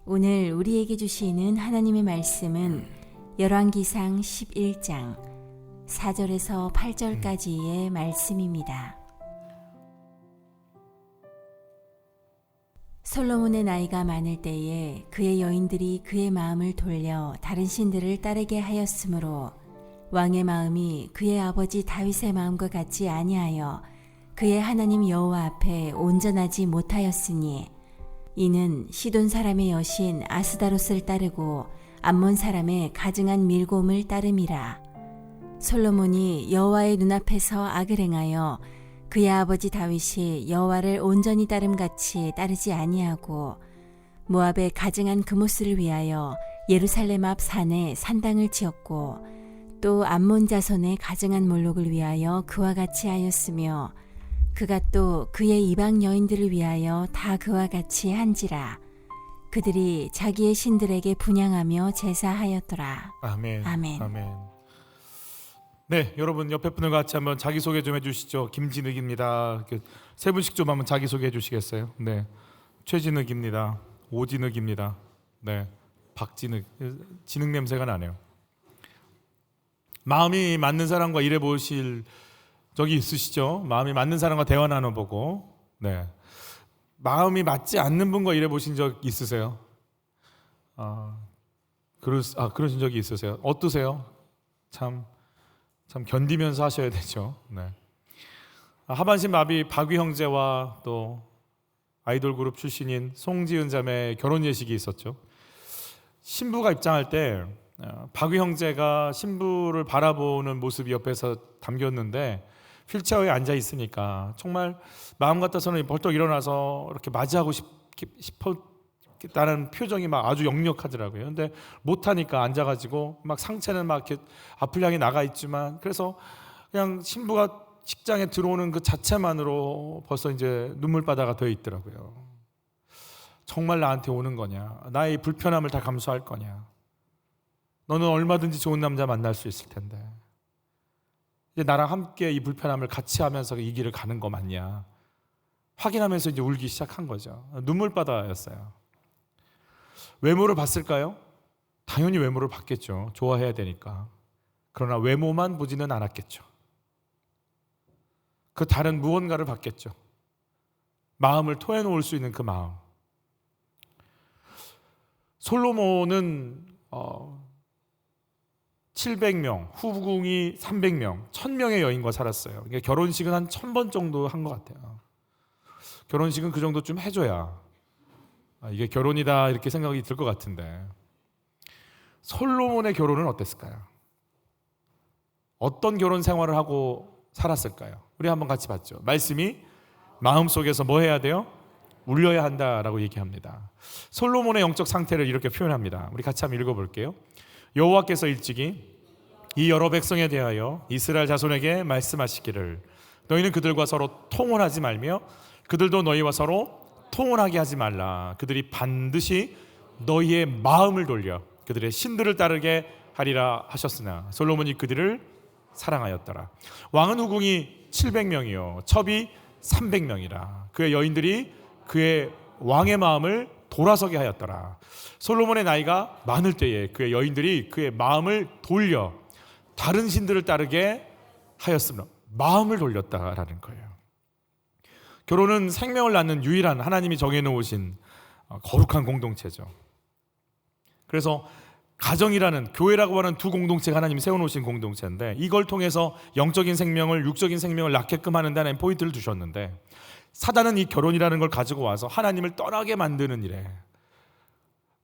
오늘 우리에게 주시는 하나님의 말씀은 열왕기상 11장 4절에서 8절까지의 말씀입니다. 솔로몬의 나이가 많을 때에 그의 여인들이 그의 마음을 돌려 다른 신들을 따르게 하였으므로 왕의 마음이 그의 아버지 다윗의 마음과 같지 아니하여 그의 하나님 여호와 앞에 온전하지 못하였으니 이는 시돈 사람의 여신 아스다롯을 따르고 암몬 사람의 가증한 밀곰을 따름이라. 솔로몬이 여호와의 눈앞에서 악을 행하여 그의 아버지 다윗이 여호와를 온전히 따름같이 따르지 아니하고 모압의 가증한 그모스를 위하여 예루살렘 앞 산에 산당을 지었고 또 암몬 자손의 가증한 몰록을 위하여 그와 같이 하였으며 그가 또 그의 이방 여인들을 위하여 다 그와 같이 한지라. 그들이 자기의 신들에게 분향하며 제사하였더라. 아멘. 아멘. 아멘. 네, 여러분 옆에 분들과 같이 한번 자기소개 좀 해주시죠. 김진욱입니다. 세 분씩 좀 한번 자기소개 해주시겠어요? 네, 최진욱입니다. 오진욱입니다. 네, 박진욱. 진욱 냄새가 나네요. 마음이 맞는 사람과 일해 보실 적이 있으시죠? 마음이 맞는 사람과 대화 나눠보고, 네, 마음이 맞지 않는 분과 일해 보신 적 있으세요? 그러신 적이 있으세요? 어떠세요? 참 견디면서 하셔야 되죠. 네. 하반신 마비 박위 형제와 또 아이돌 그룹 출신인 송지은 자매의 결혼 예식이 있었죠. 신부가 입장할 때 박위 형제가 신부를 바라보는 모습이 옆에서 담겼는데 휠체어에 앉아 있으니까 정말 마음 같아서는 벌떡 일어나서 이렇게 맞이하고 싶었다는 표정이 막 아주 역력하더라고요. 근데 못하니까 앉아가지고 막 상체는 막 이렇게 앞을 향해 나가 있지만, 그래서 그냥 신부가 식장에 들어오는 그 자체만으로 벌써 이제 눈물바다가 되어 있더라고요. 정말 나한테 오는 거냐? 나의 불편함을 다 감수할 거냐? 너는 얼마든지 좋은 남자 만날 수 있을 텐데 이제 나랑 함께 이 불편함을 같이 하면서 이 길을 가는 거 맞냐? 확인하면서 이제 울기 시작한 거죠. 눈물바다였어요. 외모를 봤을까요? 당연히 외모를 봤겠죠. 좋아해야 되니까. 그러나 외모만 보지는 않았겠죠. 그 다른 무언가를 봤겠죠. 마음을 토해놓을 수 있는 그 마음. 솔로몬은 700명, 후궁이 300명, 1000명의 여인과 살았어요. 그러니까 결혼식은 한 1000번 정도 한 것 같아요. 결혼식은 그 정도쯤 해줘야 이게 결혼이다 이렇게 생각이 들 것 같은데, 솔로몬의 결혼은 어땠을까요? 어떤 결혼 생활을 하고 살았을까요? 우리 한번 같이 봤죠. 말씀이 마음속에서 뭐 해야 돼요? 울려야 한다라고 얘기합니다. 솔로몬의 영적 상태를 이렇게 표현합니다. 우리 같이 한번 읽어볼게요. 여호와께서 일찍이 이 여러 백성에 대하여 이스라엘 자손에게 말씀하시기를 너희는 그들과 서로 통혼하지 말며 그들도 너희와 서로 통혼하게 하지 말라. 그들이 반드시 너희의 마음을 돌려 그들의 신들을 따르게 하리라 하셨으나 솔로몬이 그들을 사랑하였더라. 왕은 후궁이 700명이요 첩이 300명이라. 그의 여인들이 그의 왕의 마음을 돌아서게 하였더라. 솔로몬의 나이가 많을 때에 그의 여인들이 그의 마음을 돌려 다른 신들을 따르게 하였으므로 마음을 돌렸다라는 거예요. 결혼은 생명을 낳는 유일한 하나님이 정해놓으신 거룩한 공동체죠. 그래서 가정이라는, 교회라고 하는 두 공동체가 하나님이 세워놓으신 공동체인데, 이걸 통해서 영적인 생명을, 육적인 생명을 낳게끔 하는 데는 포인트를 두셨는데, 사단은 이 결혼이라는 걸 가지고 와서 하나님을 떠나게 만드는 일에,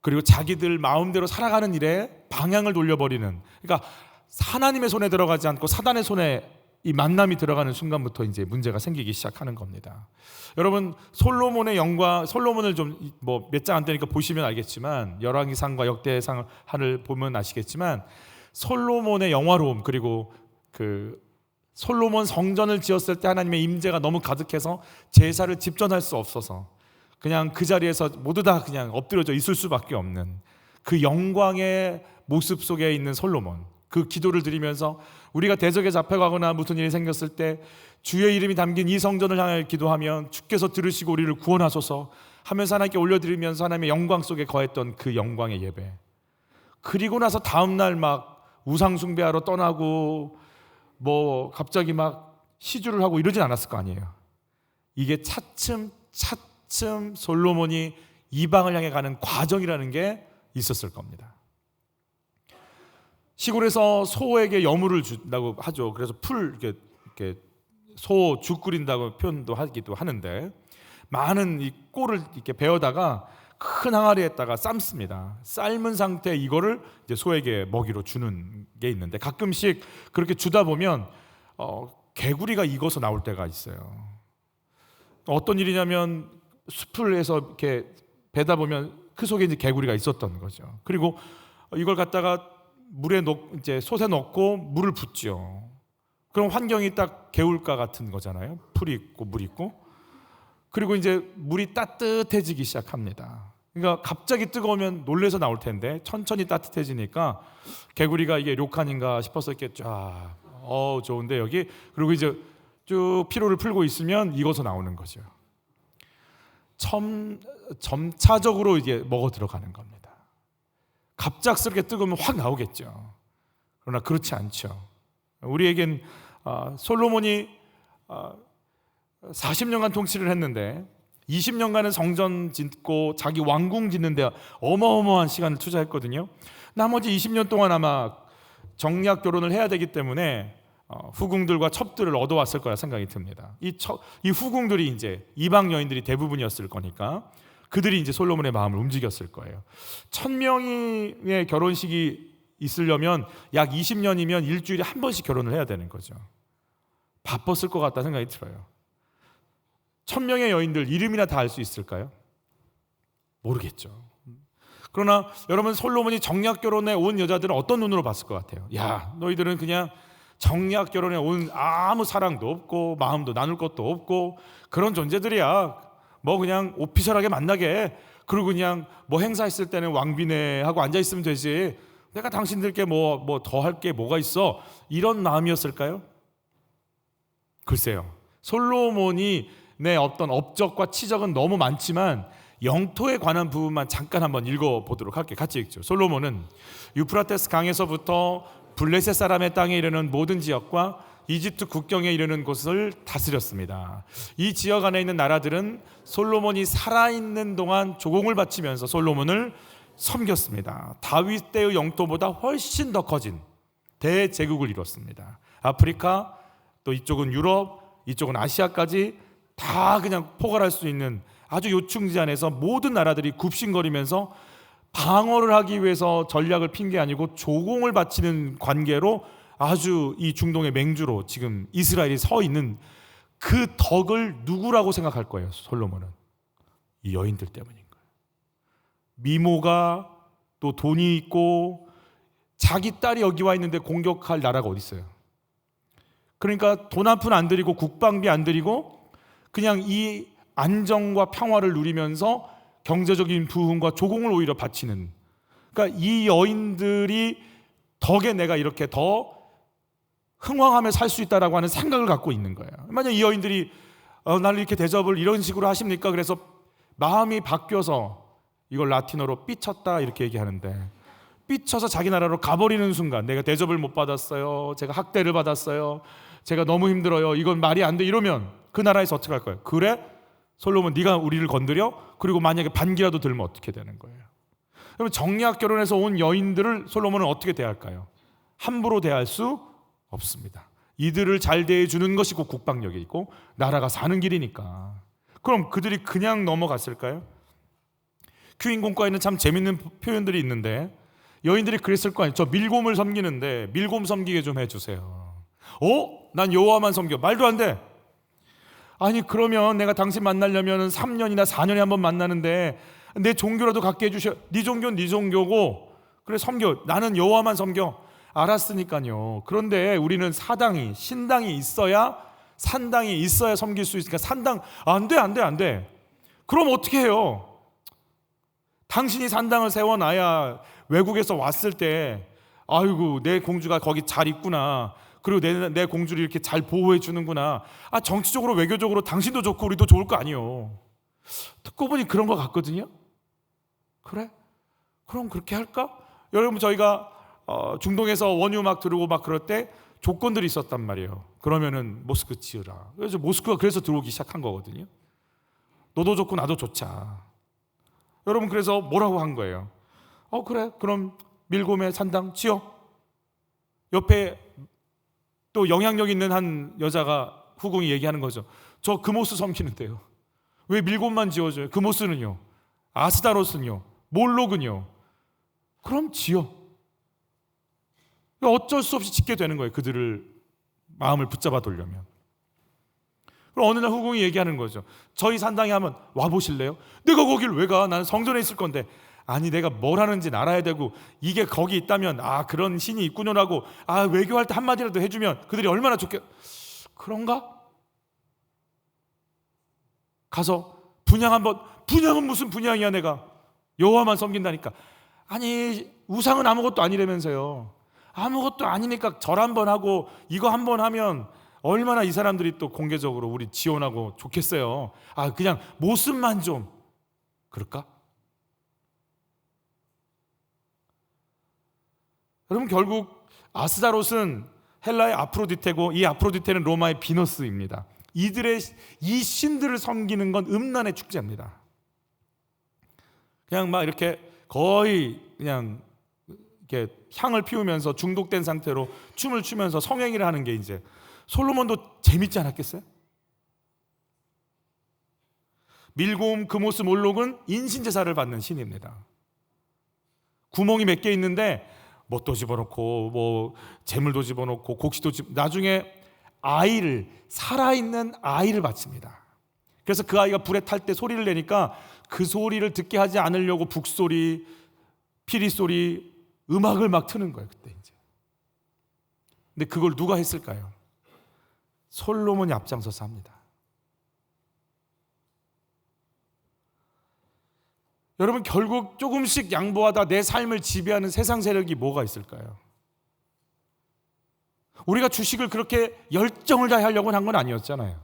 그리고 자기들 마음대로 살아가는 일에 방향을 돌려버리는, 그러니까 하나님의 손에 들어가지 않고 사단의 손에 이 만남이 들어가는 순간부터 이제 문제가 생기기 시작하는 겁니다. 여러분, 솔로몬의 영광, 솔로몬을 좀 뭐 몇 장 안 되니까 보시면 알겠지만, 열왕기상과 역대상을 보면 아시겠지만, 솔로몬의 영화로움, 그리고 그 솔로몬 성전을 지었을 때 하나님의 임재가 너무 가득해서 제사를 집전할 수 없어서 그냥 그 자리에서 모두 다 그냥 엎드려져 있을 수밖에 없는 그 영광의 모습 속에 있는 솔로몬, 그 기도를 드리면서 우리가 대적에 잡혀가거나 무슨 일이 생겼을 때 주의 이름이 담긴 이 성전을 향해 기도하면 주께서 들으시고 우리를 구원하소서 하면서 하나님께 올려드리면서 하나님의 영광 속에 거했던 그 영광의 예배. 그리고 나서 다음날 막 우상 숭배하러 떠나고 뭐 갑자기 막 시주를 하고 이러진 않았을 거 아니에요. 이게 차츰 솔로몬이 이방을 향해 가는 과정이라는 게 있었을 겁니다. 시골에서 소에게 여물을 준다고 하죠. 그래서 풀 이렇게 소 죽 끓인다고 표현도 하기도 하는데, 많은 이 꼴을 이렇게 베어다가 큰 항아리에다가 삶습니다. 삶은 상태 이거를 이제 소에게 먹이로 주는 게 있는데, 가끔씩 그렇게 주다 보면 개구리가 익어서 나올 때가 있어요. 어떤 일이냐면 숲을해서 이렇게 베다 보면 그 속에 이제 개구리가 있었던 거죠. 그리고 이걸 갖다가 물에 이제 솥에 넣고 물을 붓죠. 그럼 환경이 딱 개울가 같은 거잖아요. 풀이 있고 물 있고. 그리고 이제 물이 따뜻해지기 시작합니다. 그러니까 갑자기 뜨거우면 놀래서 나올 텐데 천천히 따뜻해지니까 개구리가 이게 료칸인가 싶어서 이렇게 쫙 좋은데 여기, 그리고 이제 쭉 피로를 풀고 있으면 익어서 나오는 거죠. 점차적으로 이제 먹어 들어가는 겁니다. 갑작스럽게 뜨거우면 확 나오겠죠. 그러나 그렇지 않죠. 우리에겐 솔로몬이 40년간 통치를 했는데 20년간은 성전 짓고 자기 왕궁 짓는 데 어마어마한 시간을 투자했거든요. 나머지 20년 동안 아마 정략 결혼을 해야 되기 때문에 후궁들과 첩들을 얻어왔을 거라 생각이 듭니다. 이 후궁들이 이제 이방 여인들이 대부분이었을 거니까 그들이 이제 솔로몬의 마음을 움직였을 거예요. 1000명의 결혼식이 있으려면 약 20년이면 일주일에 한 번씩 결혼을 해야 되는 거죠. 바빴을 것 같다 생각이 들어요. 1000명의 여인들 이름이나 다 알 수 있을까요? 모르겠죠. 그러나 여러분, 솔로몬이 정략 결혼에 온 여자들은 어떤 눈으로 봤을 것 같아요? 야, 너희들은 그냥 정략 결혼에 온 아무 사랑도 없고 마음도 나눌 것도 없고 그런 존재들이야. 뭐 그냥 오피셜하게 만나게, 그리고 그냥 뭐 행사 있을 때는 왕비네 하고 앉아 있으면 되지. 내가 당신들께 뭐 더 할 게 뭐가 있어? 이런 마음이었을까요? 글쎄요. 솔로몬이 내 어떤 업적과 치적은 너무 많지만 영토에 관한 부분만 잠깐 한번 읽어보도록 할게요. 같이 읽죠. 솔로몬은 유프라테스 강에서부터 블레셋 사람의 땅에 이르는 모든 지역과 이집트 국경에 이르는 곳을 다스렸습니다. 이 지역 안에 있는 나라들은 솔로몬이 살아있는 동안 조공을 바치면서 솔로몬을 섬겼습니다. 다윗 때의 영토보다 훨씬 더 커진 대제국을 이뤘습니다. 아프리카, 또 이쪽은 유럽, 이쪽은 아시아까지 다 그냥 포괄할 수 있는 아주 요충지 안에서 모든 나라들이 굽신거리면서 방어를 하기 위해서 전략을 핀 게 아니고 조공을 바치는 관계로 아주 이 중동의 맹주로 지금 이스라엘이 서 있는 그 덕을 누구라고 생각할 거예요? 솔로몬은 이 여인들 때문인 거예요. 미모가 또 돈이 있고 자기 딸이 여기 와 있는데 공격할 나라가 어디 있어요? 그러니까 돈 한 푼 안 들이고 국방비 안 들이고 그냥 이 안정과 평화를 누리면서 경제적인 부흥과 조공을 오히려 바치는, 그러니까 이 여인들이 덕에 내가 이렇게 더 흥왕하며 살 수 있다라고 하는 생각을 갖고 있는 거예요. 만약 이 여인들이 나를 이렇게 대접을 이런 식으로 하십니까? 그래서 마음이 바뀌어서 이걸 라틴어로 삐쳤다 이렇게 얘기하는데, 삐쳐서 자기 나라로 가버리는 순간 내가 대접을 못 받았어요, 제가 학대를 받았어요, 제가 너무 힘들어요, 이건 말이 안 돼, 이러면 그 나라에서 어떻게 할 거예요? 그래? 솔로몬 네가 우리를 건드려? 그리고 만약에 반기라도 들면 어떻게 되는 거예요? 그러면 정략 결혼해서 온 여인들을 솔로몬은 어떻게 대할까요? 함부로 대할 수 없습니다. 이들을 잘 대해주는 것이 곧 국방력이 있고 나라가 사는 길이니까. 그럼 그들이 그냥 넘어갔을까요? 큐인공과에는 참 재밌는 표현들이 있는데 여인들이 그랬을 거 아니에요. 저 밀곰을 섬기는데 밀곰 섬기게 좀 해주세요. 난 여호와만 섬겨. 말도 안 돼. 아니 그러면 내가 당신 만나려면 3년이나 4년에 한 번 만나는데 내 종교라도 갖게 해주셔. 네 종교는 네 종교고 그래 섬겨. 나는 여호와만 섬겨. 알았으니까요. 그런데 우리는 사당이 신당이 있어야 산당이 있어야 섬길 수 있으니까 산당 안 돼. 그럼 어떻게 해요? 당신이 산당을 세워놔야 외국에서 왔을 때 아이고 내 공주가 거기 잘 있구나. 그리고 내 공주를 이렇게 잘 보호해 주는구나. 정치적으로 외교적으로 당신도 좋고 우리도 좋을 거 아니에요. 듣고 보니 그런 것 같거든요. 그래? 그럼 그렇게 할까? 여러분, 저희가 중동에서 원유 막 들어오고 막 그럴 때 조건들이 있었단 말이에요. 그러면은 모스크 지으라. 그래서 모스크가 그래서 들어오기 시작한 거거든요. 너도 좋고 나도 좋자. 여러분, 그래서 뭐라고 한 거예요? 그래, 그럼 밀곰의 산당 지어. 옆에 또 영향력 있는 한 여자가 후궁이 얘기하는 거죠. 저 그모스 섬기는데요. 왜 밀곰만 지어줘요? 그모스는요? 아스다로스는요? 몰록은요? 그럼 지어. 어쩔 수 없이 짓게 되는 거예요. 그들을 마음을 붙잡아 두려면. 그럼 어느 날 후궁이 얘기하는 거죠. 저희 산당에 하면 와보실래요? 내가 거길 왜 가? 나는 성전에 있을 건데. 아니, 내가 뭘 하는지는 알아야 되고, 이게 거기 있다면 그런 신이 있군요라고 외교할 때 한마디라도 해주면 그들이 얼마나 좋겠. 그런가? 가서 분양은 무슨 분양이야. 내가 여호와만 섬긴다니까. 아니, 우상은 아무것도 아니라면서요. 아무것도 아니니까 절 한번 하고 이거 한번 하면 얼마나 이 사람들이 또 공개적으로 우리 지원하고 좋겠어요. 그냥 모습만 좀 그럴까? 여러분, 결국 아스다롯은 헬라의 아프로디테고, 이 아프로디테는 로마의 비너스입니다. 이 신들을 섬기는 건 음란의 축제입니다. 그냥 막 이렇게 거의 그냥 이렇게 향을 피우면서 중독된 상태로 춤을 추면서 성행위를 하는 게 이제 솔로몬도 재밌지 않았겠어요? 밀곰, 그모스, 몰록은 인신제사를 받는 신입니다. 구멍이 몇 개 있는데 못도 집어넣고 재물도 집어넣고 곡식도 나중에 살아있는 아이를 바칩니다. 그래서 그 아이가 불에 탈 때 소리를 내니까 그 소리를 듣게 하지 않으려고 북소리, 피리소리, 음악을 막 트는 거예요. 그때 이제. 근데 그걸 누가 했을까요? 솔로몬이 앞장서서 합니다. 여러분, 결국 조금씩 양보하다 내 삶을 지배하는 세상 세력이 뭐가 있을까요? 우리가 주식을 그렇게 열정을 다하려고 한 건 아니었잖아요.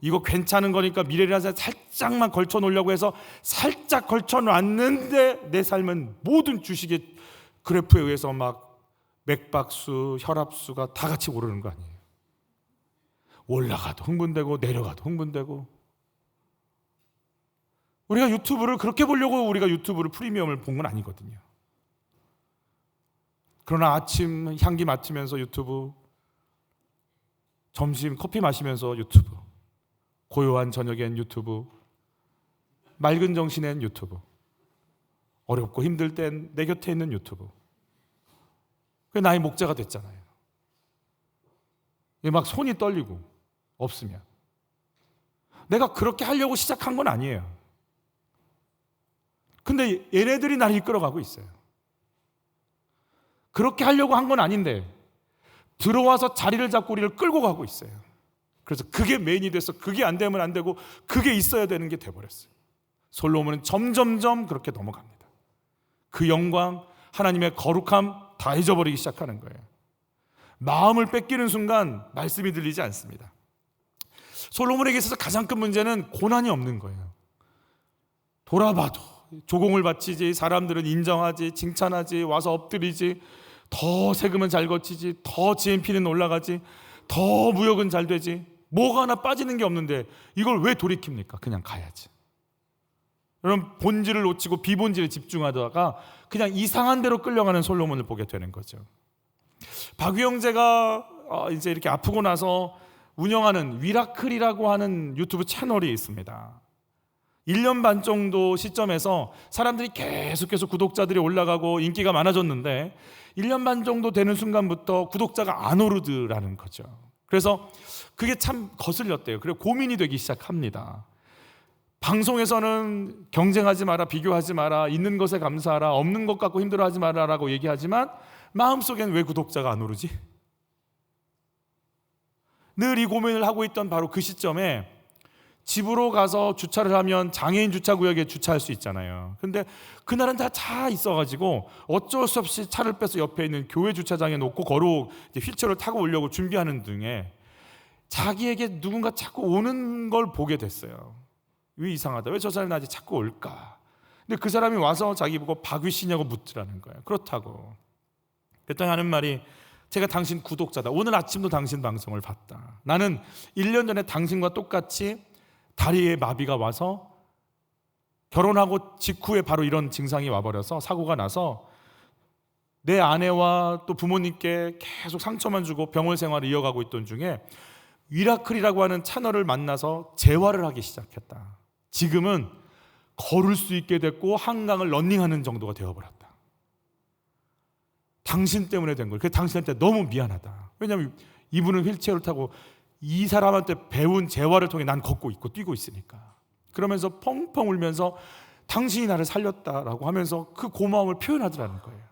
이거 괜찮은 거니까 미래라서 살짝만 걸쳐 놓으려고 해서 살짝 걸쳐 놨는데 내 삶은 모든 주식의 그래프에 의해서 막 맥박수, 혈압수가 다 같이 오르는 거 아니에요. 올라가도 흥분되고 내려가도 흥분되고. 우리가 유튜브를 그렇게 보려고 우리가 유튜브를 프리미엄을 본 건 아니거든요. 그러나 아침 향기 맡으면서 유튜브, 점심 커피 마시면서 유튜브, 고요한 저녁엔 유튜브, 맑은 정신엔 유튜브, 어렵고 힘들 땐 내 곁에 있는 유튜브. 그게 나의 목자가 됐잖아요. 막 손이 떨리고 없으면. 내가 그렇게 하려고 시작한 건 아니에요. 근데 얘네들이 나를 이끌어가고 있어요. 그렇게 하려고 한 건 아닌데 들어와서 자리를 잡고 우리를 끌고 가고 있어요. 그래서 그게 메인이 돼서 그게 안 되면 안 되고 그게 있어야 되는 게 돼버렸어요. 솔로몬은 점점점 그렇게 넘어갑니다. 그 영광, 하나님의 거룩함 다 잊어버리기 시작하는 거예요. 마음을 뺏기는 순간 말씀이 들리지 않습니다. 솔로몬에게 있어서 가장 큰 문제는 고난이 없는 거예요. 돌아봐도 조공을 바치지, 사람들은 인정하지, 칭찬하지, 와서 엎드리지, 더 세금은 잘 거치지, 더 GNP는 올라가지, 더 무역은 잘 되지, 뭐가 하나 빠지는 게 없는데 이걸 왜 돌이킵니까? 그냥 가야지. 여러분, 본질을 놓치고 비본질에 집중하다가 그냥 이상한 대로 끌려가는 솔로몬을 보게 되는 거죠. 박유 형제가 이제 이렇게 아프고 나서 운영하는 위라클이라고 하는 유튜브 채널이 있습니다. 1년 반 정도 시점에서 사람들이 계속해서 구독자들이 올라가고 인기가 많아졌는데 1년 반 정도 되는 순간부터 구독자가 안 오르더라는 거죠. 그래서 그게 참 거슬렸대요. 그래서 고민이 되기 시작합니다. 방송에서는 경쟁하지 마라, 비교하지 마라, 있는 것에 감사하라, 없는 것 갖고 힘들어하지 마라라고 얘기하지만 마음속엔 왜 구독자가 안 오르지? 늘 이 고민을 하고 있던 바로 그 시점에 집으로 가서 주차를 하면 장애인 주차구역에 주차할 수 있잖아요. 근데 그날은 다 차 있어가지고 어쩔 수 없이 차를 빼서 옆에 있는 교회 주차장에 놓고 휠체어를 타고 오려고 준비하는 중에 자기에게 누군가 자꾸 오는 걸 보게 됐어요. 왜 이상하다. 왜 저 사람이 나한테 자꾸 올까? 근데 그 사람이 와서 자기 보고 박유씨냐고 묻더라는 거예요. 그렇다고. 그랬더니 하는 말이, 제가 당신 구독자다. 오늘 아침도 당신 방송을 봤다. 나는 1년 전에 당신과 똑같이 다리에 마비가 와서 결혼하고 직후에 바로 이런 증상이 와버려서 사고가 나서 내 아내와 또 부모님께 계속 상처만 주고 병원 생활을 이어가고 있던 중에 위라클이라고 하는 채널을 만나서 재활을 하기 시작했다. 지금은 걸을 수 있게 됐고 한강을 런닝하는 정도가 되어버렸다. 당신 때문에 된 거예요. 그래서 당신한테 너무 미안하다. 왜냐하면 이분은 휠체어를 타고 이 사람한테 배운 재활을 통해 난 걷고 있고 뛰고 있으니까. 그러면서 펑펑 울면서 당신이 나를 살렸다라고 하면서 그 고마움을 표현하더라는 거예요.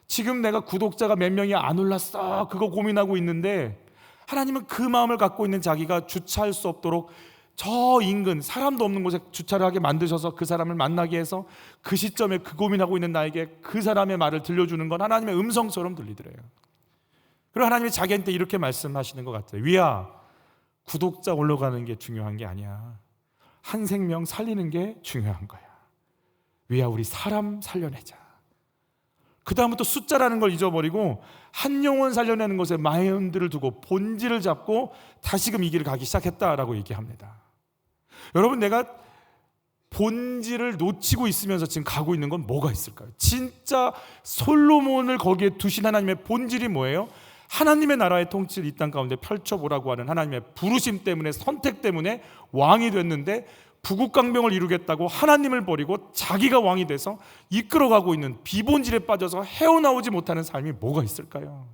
지금 내가 구독자가 몇 명이 안 올랐어, 그거 고민하고 있는데 하나님은 그 마음을 갖고 있는 자기가 주차할 수 없도록 저 인근 사람도 없는 곳에 주차를 하게 만드셔서 그 사람을 만나게 해서 그 시점에 그 고민하고 있는 나에게 그 사람의 말을 들려주는 건 하나님의 음성처럼 들리더래요. 그리고 하나님이 자기한테 이렇게 말씀하시는 것 같아요. 위야, 구독자 올라가는 게 중요한 게 아니야. 한 생명 살리는 게 중요한 거야. 위야, 우리 사람 살려내자. 그 다음부터 숫자라는 걸 잊어버리고 한 영혼 살려내는 것에 마인드를 두고 본질을 잡고 다시금 이 길을 가기 시작했다라고 얘기합니다. 여러분, 내가 본질을 놓치고 있으면서 지금 가고 있는 건 뭐가 있을까요? 진짜 솔로몬을 거기에 두신 하나님의 본질이 뭐예요? 하나님의 나라의 통치를 이 땅 가운데 펼쳐보라고 하는 하나님의 부르심 때문에, 선택 때문에 왕이 됐는데 부국강병을 이루겠다고 하나님을 버리고 자기가 왕이 돼서 이끌어가고 있는 비본질에 빠져서 헤어나오지 못하는 삶이 뭐가 있을까요?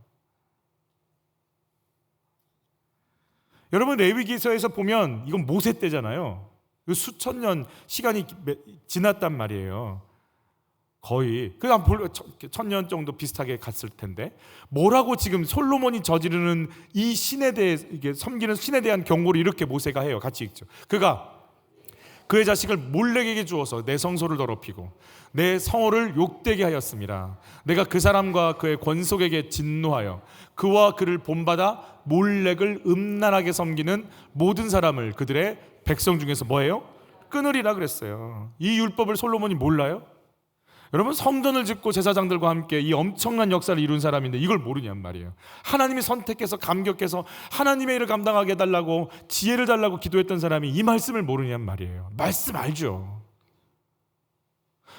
여러분, 레위기서에서 보면 이건 모세 때잖아요. 수천 년 시간이 지났단 말이에요. 거의 그냥 1000년 정도 비슷하게 갔을 텐데 뭐라고 지금 솔로몬이 저지르는 이 신에 대해, 이게 섬기는 신에 대한 경고를 이렇게 모세가 해요. 같이 읽죠. 그가 그의 자식을 몰렉에게 주어서 내 성소를 더럽히고 내 성호를 욕되게 하였습니다. 내가 그 사람과 그의 권속에게 진노하여 그와 그를 본받아 몰렉을 음란하게 섬기는 모든 사람을 그들의 백성 중에서 뭐예요? 끊으리라 그랬어요. 이 율법을 솔로몬이 몰라요? 여러분, 성전을 짓고 제사장들과 함께 이 엄청난 역사를 이룬 사람인데 이걸 모르냔 말이에요. 하나님이 선택해서 감격해서 하나님의 일을 감당하게 해달라고 지혜를 달라고 기도했던 사람이 이 말씀을 모르냔 말이에요. 말씀 알죠?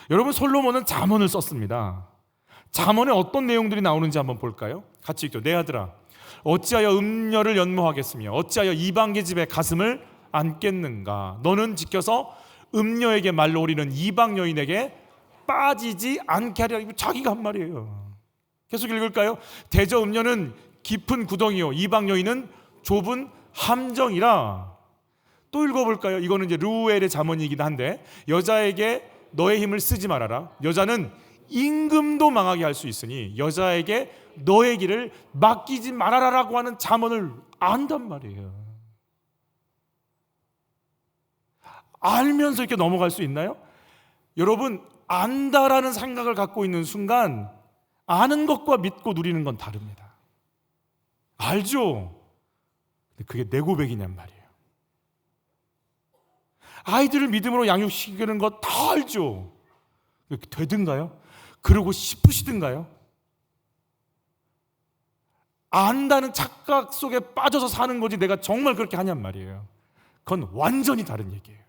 여러분, 솔로몬은 잠언을 썼습니다. 잠언에 어떤 내용들이 나오는지 한번 볼까요? 같이 읽죠. 내 아들아, 어찌하여 음녀를 연모하겠으며 어찌하여 이방계 집에 가슴을 안겠는가. 너는 지켜서 음녀에게 말로 오리는 이방 여인에게 빠지지 않게 하려. 이거 자기가 한 말이에요. 계속 읽을까요? 대저 음녀는 깊은 구덩이요 이방 여인은 좁은 함정이라. 또 읽어볼까요? 이거는 이제 르우엘의 잠언이긴 한데, 여자에게 너의 힘을 쓰지 말아라. 여자는 임금도 망하게 할 수 있으니 여자에게 너의 길을 맡기지 말아라라고 하는 잠언을 안단 말이에요. 알면서 이렇게 넘어갈 수 있나요? 여러분, 안다라는 생각을 갖고 있는 순간 아는 것과 믿고 누리는 건 다릅니다. 알죠? 근데 그게 내 고백이냔 말이에요. 아이들을 믿음으로 양육시키는 거 다 알죠? 되든가요? 그러고 싶으시든가요? 안다는 착각 속에 빠져서 사는 거지 내가 정말 그렇게 하냔 말이에요. 그건 완전히 다른 얘기예요.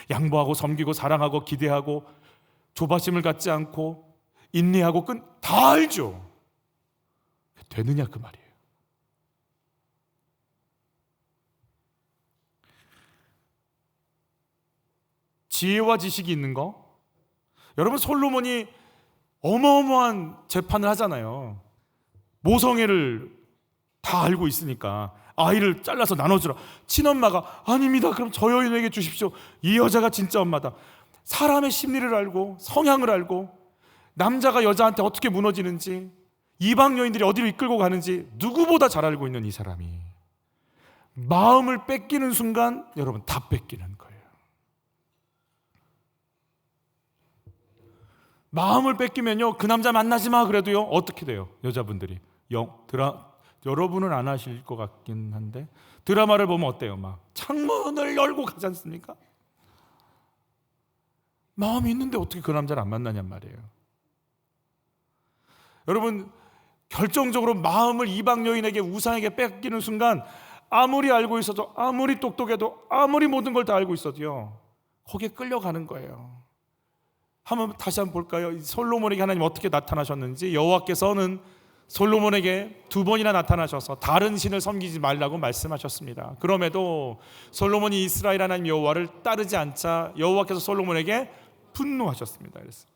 양보하고 섬기고 사랑하고 기대하고 조바심을 갖지 않고 인내하고 다 알죠. 되느냐 그 말이에요. 지혜와 지식이 있는 거. 여러분, 솔로몬이 어마어마한 재판을 하잖아요. 모성애를 다 알고 있으니까 아이를 잘라서 나눠주라. 친엄마가 아닙니다. 그럼 저 여인에게 주십시오. 이 여자가 진짜 엄마다. 사람의 심리를 알고 성향을 알고 남자가 여자한테 어떻게 무너지는지 이방 여인들이 어디로 이끌고 가는지 누구보다 잘 알고 있는 이 사람이 마음을 뺏기는 순간 여러분 다 뺏기는 거예요. 마음을 뺏기면요 그 남자 만나지 마 그래도요 어떻게 돼요? 여자분들이 여러분은 안 하실 것 같긴 한데 드라마를 보면 어때요? 막 창문을 열고 가지 않습니까? 마음이 있는데 어떻게 그 남자를 안 만나냔 말이에요. 여러분, 결정적으로 마음을 이방 여인에게, 우상에게 뺏기는 순간 아무리 알고 있어도, 아무리 똑똑해도, 아무리 모든 걸 다 알고 있어도요, 거기에 끌려가는 거예요. 다시 한번 볼까요? 솔로몬에게 하나님 어떻게 나타나셨는지. 여호와께서는 솔로몬에게 2번이나 나타나셔서 다른 신을 섬기지 말라고 말씀하셨습니다. 그럼에도 솔로몬이 이스라엘 하나님 여호와를 따르지 않자 여호와께서 솔로몬에게 분노하셨습니다. 그래서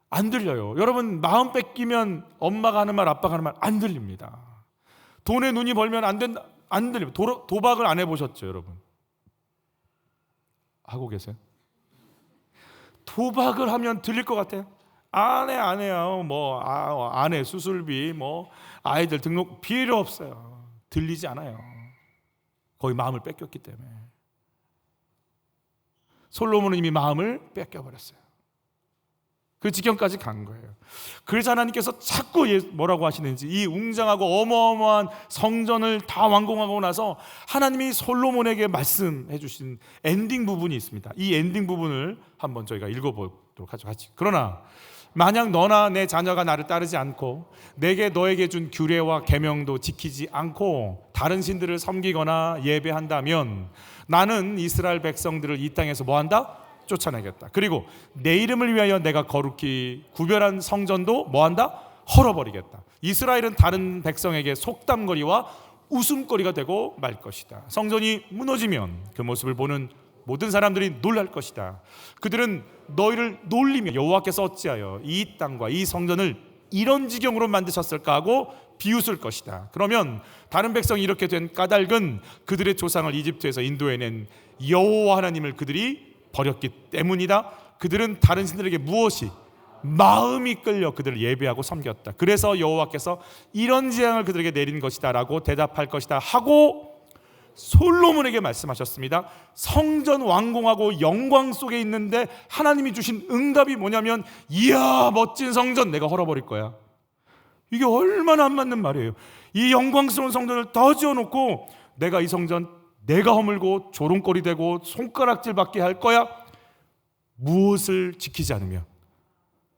안 들려요. 여러분, 마음 뺏기면 엄마가 하는 말, 아빠가 하는 말 안 들립니다. 돈에 눈이 벌면 안 된다, 안 들립니다. 도박을 안 해보셨죠, 여러분? 하고 계세요? 도박을 하면 들릴 것 같아요? 안 해요. 아내 수술비, 아이들 등록 필요 없어요. 들리지 않아요. 거의 마음을 뺏겼기 때문에. 솔로몬은 이미 마음을 뺏겨버렸어요. 그 지경까지 간 거예요. 그래서 하나님께서 자꾸 뭐라고 하시는지, 이 웅장하고 어마어마한 성전을 다 완공하고 나서 하나님이 솔로몬에게 말씀해 주신 엔딩 부분이 있습니다. 이 엔딩 부분을 한번 저희가 읽어보도록 하죠, 같이. 그러나 만약 너나 내 자녀가 나를 따르지 않고 내게 너에게 준 규례와 계명도 지키지 않고 다른 신들을 섬기거나 예배한다면 나는 이스라엘 백성들을 이 땅에서 뭐한다? 쫓아내겠다. 그리고 내 이름을 위하여 내가 거룩히 구별한 성전도 뭐한다? 헐어버리겠다. 이스라엘은 다른 백성에게 속담거리와 웃음거리가 되고 말 것이다. 성전이 무너지면 그 모습을 보는 모든 사람들이 놀랄 것이다. 그들은 너희를 놀리며 여호와께서 어찌하여 이 땅과 이 성전을 이런 지경으로 만드셨을까 하고 비웃을 것이다. 그러면 다른 백성이 이렇게 된 까닭은 그들의 조상을 이집트에서 인도해낸 여호와 하나님을 그들이 버렸기 때문이다. 그들은 다른 신들에게 무엇이 마음이 끌려 그들을 예배하고 섬겼다. 그래서 여호와께서 이런 재앙을 그들에게 내린 것이다 라고 대답할 것이다 하고 솔로몬에게 말씀하셨습니다. 성전 완공하고 영광 속에 있는데 하나님이 주신 응답이 뭐냐면, 이야 멋진 성전 내가 헐어버릴 거야. 이게 얼마나 안 맞는 말이에요. 이 영광스러운 성전을 더 지어놓고 내가 이 성전 내가 허물고 조롱거리 되고 손가락질 받게 할 거야. 무엇을 지키지 않으면?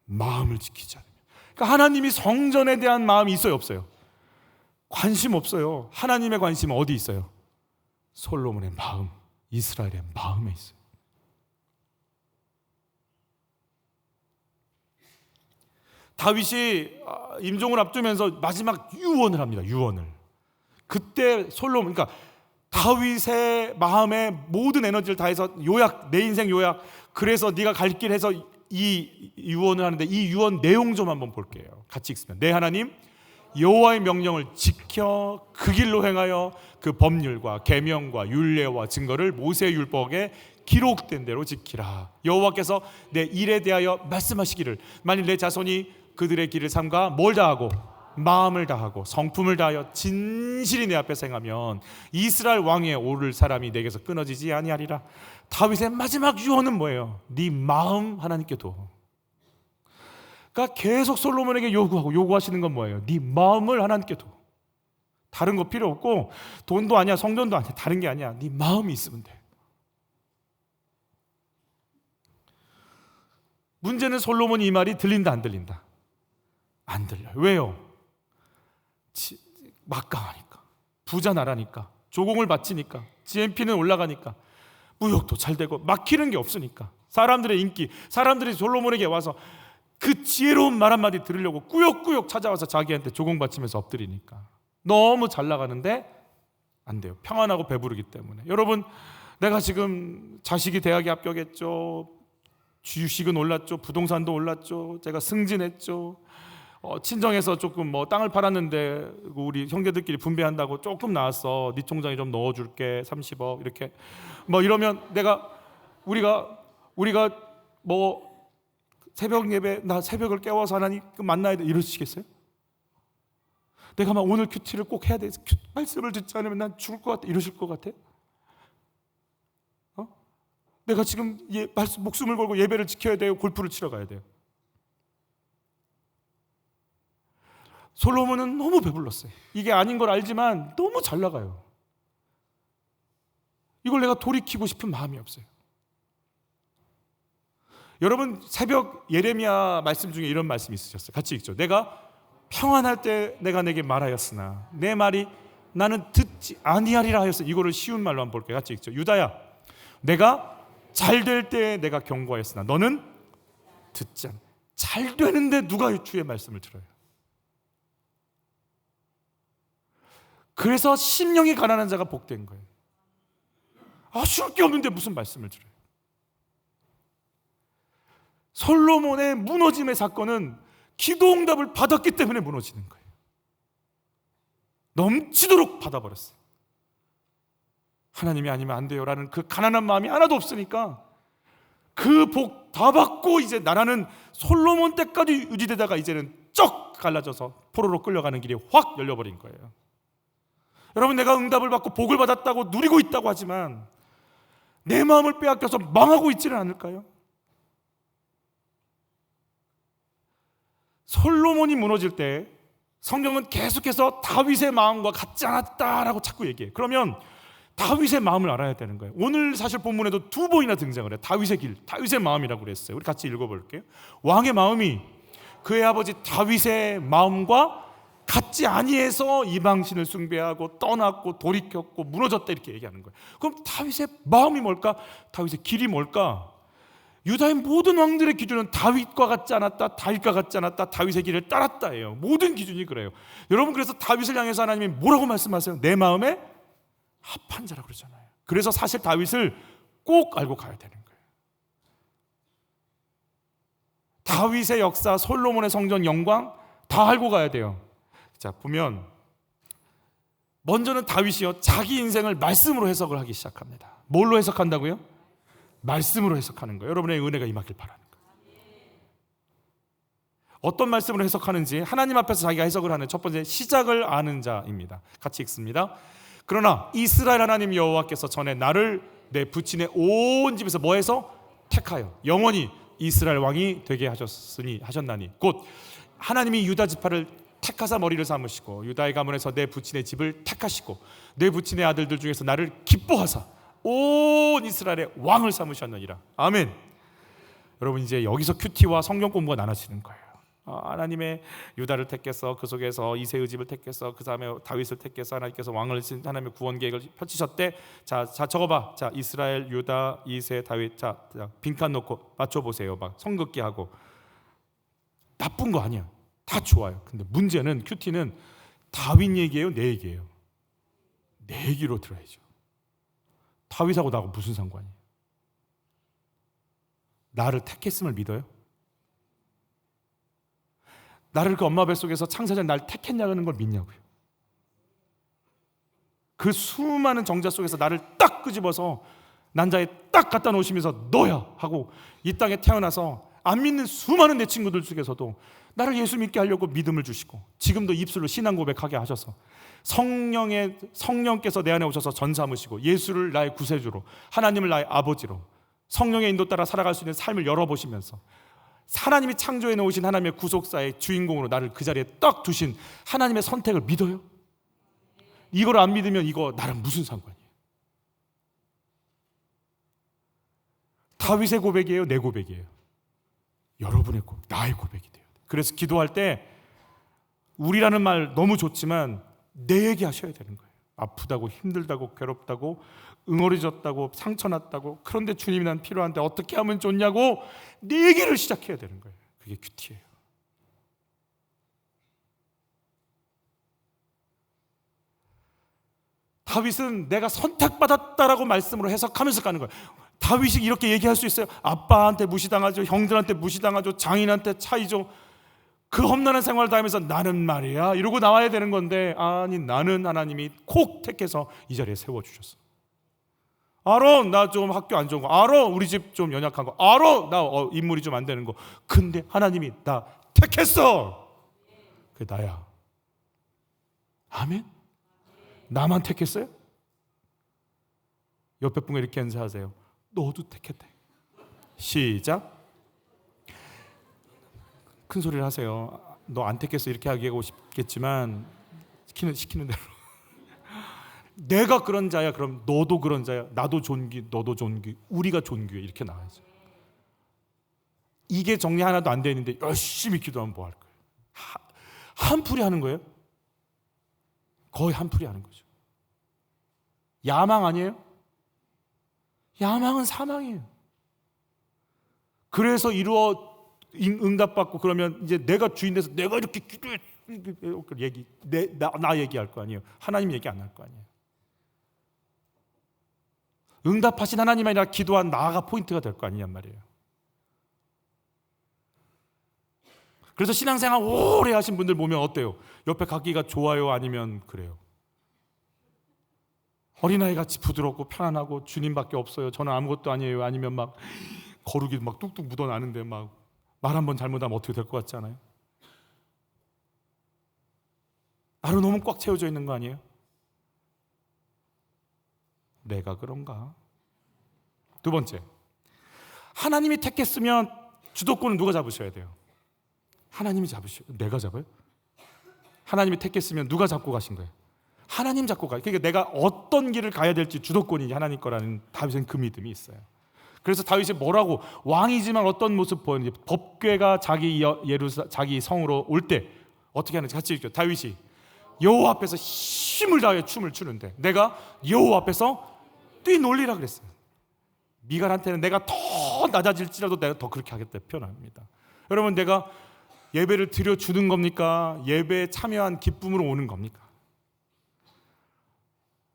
마음을 지키지 않으면. 그러니까 하나님이 성전에 대한 마음이 있어요, 없어요? 관심 없어요. 하나님의 관심은 어디 있어요? 솔로몬의 마음, 이스라엘의 마음에 있어요. 다윗이 임종을 앞두면서 마지막 유언을 합니다. 유언을. 그때 솔로몬, 그러니까 다윗의 마음에 모든 에너지를 다해서 요약, 내 인생 요약. 그래서 네가 갈 길 해서 이 유언을 하는데, 이 유언 내용 좀 한번 볼게요. 같이 읽으면, 내 하나님 여호와의 명령을 지켜 그 길로 행하여 그 법률과 계명과 율례와 증거를 모세의 율법에 기록된 대로 지키라. 여호와께서 내 일에 대하여 말씀하시기를, 만일 내 자손이 그들의 길을 삼가 뭘 다하고 마음을 다하고 성품을 다하여 진실이 내 앞에서 행하면 이스라엘 왕위에 오를 사람이 내게서 끊어지지 아니하리라. 다윗의 마지막 유언은 뭐예요? 네 마음 하나님께 둬. 그러니까 계속 솔로몬에게 요구하시는 건 뭐예요? 네 마음을 하나님께 둬. 다른 거 필요 없고, 돈도 아니야, 성전도 아니야, 다른 게 아니야. 네 마음이 있으면 돼. 문제는 솔로몬이 이 말이 들린다 안 들린다? 안 들려요. 왜요? 막강하니까, 부자 나라니까, 조공을 바치니까, GNP는 올라가니까, 무역도 잘 되고 막히는 게 없으니까, 사람들의 인기, 사람들이 솔로몬에게 와서 그 지혜로운 말 한마디 들으려고 꾸역꾸역 찾아와서 자기한테 조공 바치면서 엎드리니까 너무 잘 나가는데 안 돼요. 평안하고 배부르기 때문에. 여러분, 내가 지금 자식이 대학에 합격했죠, 주식은 올랐죠, 부동산도 올랐죠, 제가 승진했죠, 친정에서 조금 땅을 팔았는데 우리 형제들끼리 분배한다고 조금 나왔어. 네 통장에 좀 넣어줄게, 30억 이렇게 이러면 우리가 새벽 예배, 나 새벽을 깨워서 하나님 만나야 돼, 이러시겠어요? 내가 막 오늘 큐티를 꼭 해야 돼, 말씀을 듣지 않으면 난 죽을 것 같아, 이러실 것 같아? 내가 지금 목숨을 걸고 예배를 지켜야 돼요, 골프를 치러 가야 돼요? 솔로몬은 너무 배불렀어요. 이게 아닌 걸 알지만 너무 잘 나가요. 이걸 내가 돌이키고 싶은 마음이 없어요. 여러분 새벽 예레미야 말씀 중에 이런 말씀이 있으셨어요. 같이 읽죠. 내가 평안할 때 내가 내게 말하였으나 내 말이 나는 듣지 아니하리라 하였어. 이거를 쉬운 말로 한번 볼게요. 같이 읽죠. 유다야, 내가 잘 될 때 내가 경고하였으나 너는 듣지 않아. 잘 되는데 누가 주의 말씀을 들어요? 그래서 심령이 가난한 자가 복된 거예요. 쉴 게 없는데 무슨 말씀을 들어요? 솔로몬의 무너짐의 사건은 기도 응답을 받았기 때문에 무너지는 거예요. 넘치도록 받아버렸어요. 하나님이 아니면 안 돼요 라는 그 가난한 마음이 하나도 없으니까 그 복 다 받고 이제 나라는 솔로몬 때까지 유지되다가 이제는 쩍 갈라져서 포로로 끌려가는 길이 확 열려버린 거예요. 여러분, 내가 응답을 받고 복을 받았다고 누리고 있다고 하지만 내 마음을 빼앗겨서 망하고 있지는 않을까요? 솔로몬이 무너질 때 성경은 계속해서 다윗의 마음과 같지 않았다라고 자꾸 얘기해요. 그러면 다윗의 마음을 알아야 되는 거예요. 오늘 사실 본문에도 2번이나 등장을 해요. 다윗의 길, 다윗의 마음이라고 그랬어요. 우리 같이 읽어볼게요. 왕의 마음이 그의 아버지 다윗의 마음과 같지 아니해서 이방신을 숭배하고 떠났고 돌이켰고 무너졌다 이렇게 얘기하는 거예요. 그럼 다윗의 마음이 뭘까? 다윗의 길이 뭘까? 유다의 모든 왕들의 기준은 다윗과 같지 않았다, 다윗과 같지 않았다, 다윗의 길을 따랐다예요. 모든 기준이 그래요. 여러분, 그래서 다윗을 향해서 하나님이 뭐라고 말씀하세요? 내 마음에 합한 자라고 그러잖아요. 그래서 사실 다윗을 꼭 알고 가야 되는 거예요. 다윗의 역사, 솔로몬의 성전 영광 다 알고 가야 돼요. 자, 보면 먼저는 다윗이요, 자기 인생을 말씀으로 해석을 하기 시작합니다. 뭘로 해석한다고요? 말씀으로 해석하는 거예요. 여러분의 은혜가 임하길 바라는 거예요. 어떤 말씀으로 해석하는지 하나님 앞에서 자기가 해석을 하는 첫 번째, 시작을 아는 자입니다. 같이 읽습니다. 그러나 이스라엘 하나님 여호와께서 전에 나를 내 부친의 온 집에서 뭐해서? 택하여 영원히 이스라엘 왕이 되게 하셨나니 곧 하나님이 유다 지파를 택하사 머리를 삼으시고 유다의 가문에서 내 부친의 집을 택하시고 내 부친의 아들들 중에서 나를 기뻐하사 온 이스라엘의 왕을 삼으셨느니라. 아멘. 여러분, 이제 여기서 큐티와 성경 공부가 나눠지는 거예요. 하나님의 유다를 택해서 그 속에서 이새의 집을 택해서 그 다음에 다윗을 택해서 하나님께서 왕을 하나님의 구원 계획을 펼치셨대. 자 적어봐. 자, 이스라엘, 유다, 이새, 다윗. 자 빈칸 놓고 맞춰보세요. 막 성긋기 하고. 나쁜 거 아니야. 다 좋아요. 근데 문제는 큐티는 다윗 얘기예요, 내 얘기예요? 내 얘기로 들어야죠. 다윗하고 나하고 무슨 상관이에요? 나를 택했음을 믿어요? 나를 그 엄마 뱃속에서 창세전 날 택했냐는 걸 믿냐고요? 그 수많은 정자 속에서 나를 딱 끄집어서 난자에 딱 갖다 놓으시면서 너야 하고 이 땅에 태어나서 안 믿는 수많은 내 친구들 중에서도 나를 예수 믿게 하려고 믿음을 주시고 지금도 입술로 신앙 고백하게 하셔서 성령께서 내 안에 오셔서 전 삼으시고 예수를 나의 구세주로, 하나님을 나의 아버지로, 성령의 인도 따라 살아갈 수 있는 삶을 열어보시면서 하나님이 창조해 놓으신 하나님의 구속사의 주인공으로 나를 그 자리에 딱 두신 하나님의 선택을 믿어요? 이걸 안 믿으면 이거 나랑 무슨 상관이에요? 다윗의 고백이에요, 내 고백이에요? 여러분의 고백, 나의 고백이 돼요. 그래서 기도할 때 우리라는 말 너무 좋지만 내 얘기 하셔야 되는 거예요. 아프다고, 힘들다고, 괴롭다고, 응어리졌다고, 상처났다고, 그런데 주님이 난 필요한데 어떻게 하면 좋냐고 내 얘기를 시작해야 되는 거예요. 그게 큐티예요. 다윗은 내가 선택받았다라고 말씀으로 해석하면서 가는 거예요. 다윗이 이렇게 얘기할 수 있어요. 아빠한테 무시당하죠, 형들한테 무시당하죠, 장인한테 차이죠. 그 험난한 생활을 다 하면서 나는 말이야 이러고 나와야 되는 건데, 아니, 나는 하나님이 콕 택해서 이 자리에 세워주셨어. 알아, 나 좀 학교 안 좋은 거 알아, 우리 집 좀 연약한 거 알아, 나 인물이 좀 안 되는 거, 근데 하나님이 나 택했어. 그게 나야. 아멘. 나만 택했어요? 옆에 분과 이렇게 인사하세요. 너도 택했대. 시작. 큰 소리를 하세요. 너 안 택했어 이렇게 하고 싶겠지만 시키는 대로 내가 그런 자야. 그럼 너도 그런 자야. 나도 존귀, 너도 존귀, 우리가 존귀해. 이렇게 나와야죠. 이게 정리 하나도 안 돼 있는데 열심히 기도하면 뭐 할 거예요? 한풀이 하는 거예요? 거의 한풀이 하는 거죠. 야망 아니에요? 야망은 사망이에요. 그래서 응답받고 그러면 이제 내가 주인 돼서 내가 이렇게 기도해 나 얘기할 거 아니에요. 하나님 얘기 안 할 거 아니에요. 응답하신 하나님이 아니라 기도한 나가 포인트가 될 거 아니냔 말이에요. 그래서 신앙생활 오래 하신 분들 보면 어때요? 옆에 가기가 좋아요? 아니면 그래요? 어린아이 같이 부드럽고 편안하고 주님밖에 없어요. 저는 아무것도 아니에요. 아니면 막 거룩이 막 뚝뚝 묻어나는데 막 말 한 번 잘못하면 어떻게 될 것 같지 않아요? 나로 너무 꽉 채워져 있는 거 아니에요? 내가 그런가? 두 번째, 하나님이 택했으면 주도권은 누가 잡으셔야 돼요? 하나님이 잡으셔요. 내가 잡아요? 하나님이 택했으면 누가 잡고 가신 거예요? 하나님 잡고 가요. 그러니까 내가 어떤 길을 가야 될지 주도권이 하나님 거라는 다윗은 그 믿음이 있어요. 그래서 다윗이 뭐라고 왕이지만 어떤 모습 보였는지 법궤가 자기 성으로 올 때 어떻게 하는지 같이 읽죠. 다윗이 여호와 앞에서 힘을 다하여 춤을 추는데 내가 여호와 앞에서 뛰놀리라 그랬어요. 미갈한테는 내가 더 낮아질지라도 내가 더 그렇게 하겠다 표현합니다. 여러분, 내가 예배를 드려주는 겁니까? 예배에 참여한 기쁨으로 오는 겁니까?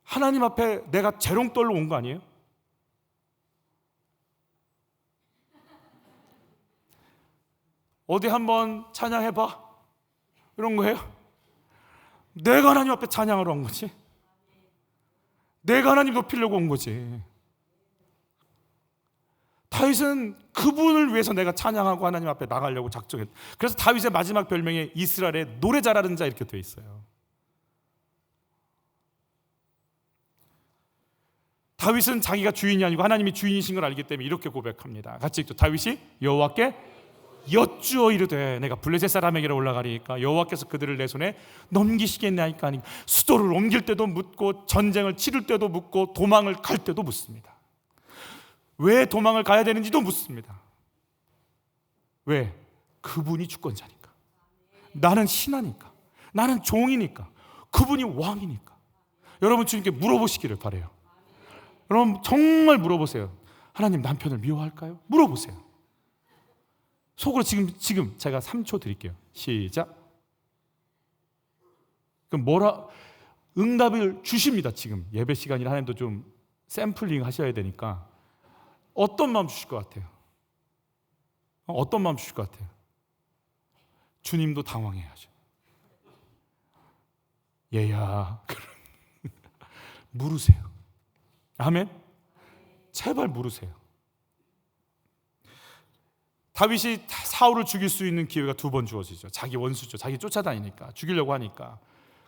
하나님 앞에 내가 재롱떨로 온 거 아니에요? 어디 한번 찬양해봐 이런 거예요? 내가 하나님 앞에 찬양하러 온 거지. 내가 하나님 높이려고 온 거지. 다윗은 그분을 위해서 내가 찬양하고 하나님 앞에 나가려고 작정했다. 그래서 다윗의 마지막 별명이 이스라엘의 노래 잘하는 자 이렇게 되어 있어요. 다윗은 자기가 주인이 아니고 하나님이 주인이신 걸 알기 때문에 이렇게 고백합니다. 같이 읽죠. 다윗이 여호와께 여쭈어 이르되 내가 블레셋 사람에게로 올라가리까 여호와께서 그들을 내 손에 넘기시겠나이까 하니 수도를 옮길 때도 묻고 전쟁을 치를 때도 묻고 도망을 갈 때도 묻습니다. 왜 도망을 가야 되는지도 묻습니다. 왜? 그분이 주권자니까. 나는 신하니까. 나는 종이니까. 그분이 왕이니까. 여러분 주님께 물어보시기를 바라요. 여러분 정말 물어보세요. 하나님 남편을 미워할까요? 물어보세요. 속으로 지금 제가 3초 드릴게요. 시작. 그럼 응답을 주십니다. 지금 예배 시간이라 하나님도 좀 샘플링 하셔야 되니까 어떤 마음 주실 것 같아요? 어떤 마음 주실 것 같아요? 주님도 당황해야죠. 얘야 물으세요. 아멘. 제발 물으세요. 다윗이 사울을 죽일 수 있는 기회가 2번 주어지죠. 자기 원수죠. 자기 쫓아다니니까 죽이려고 하니까.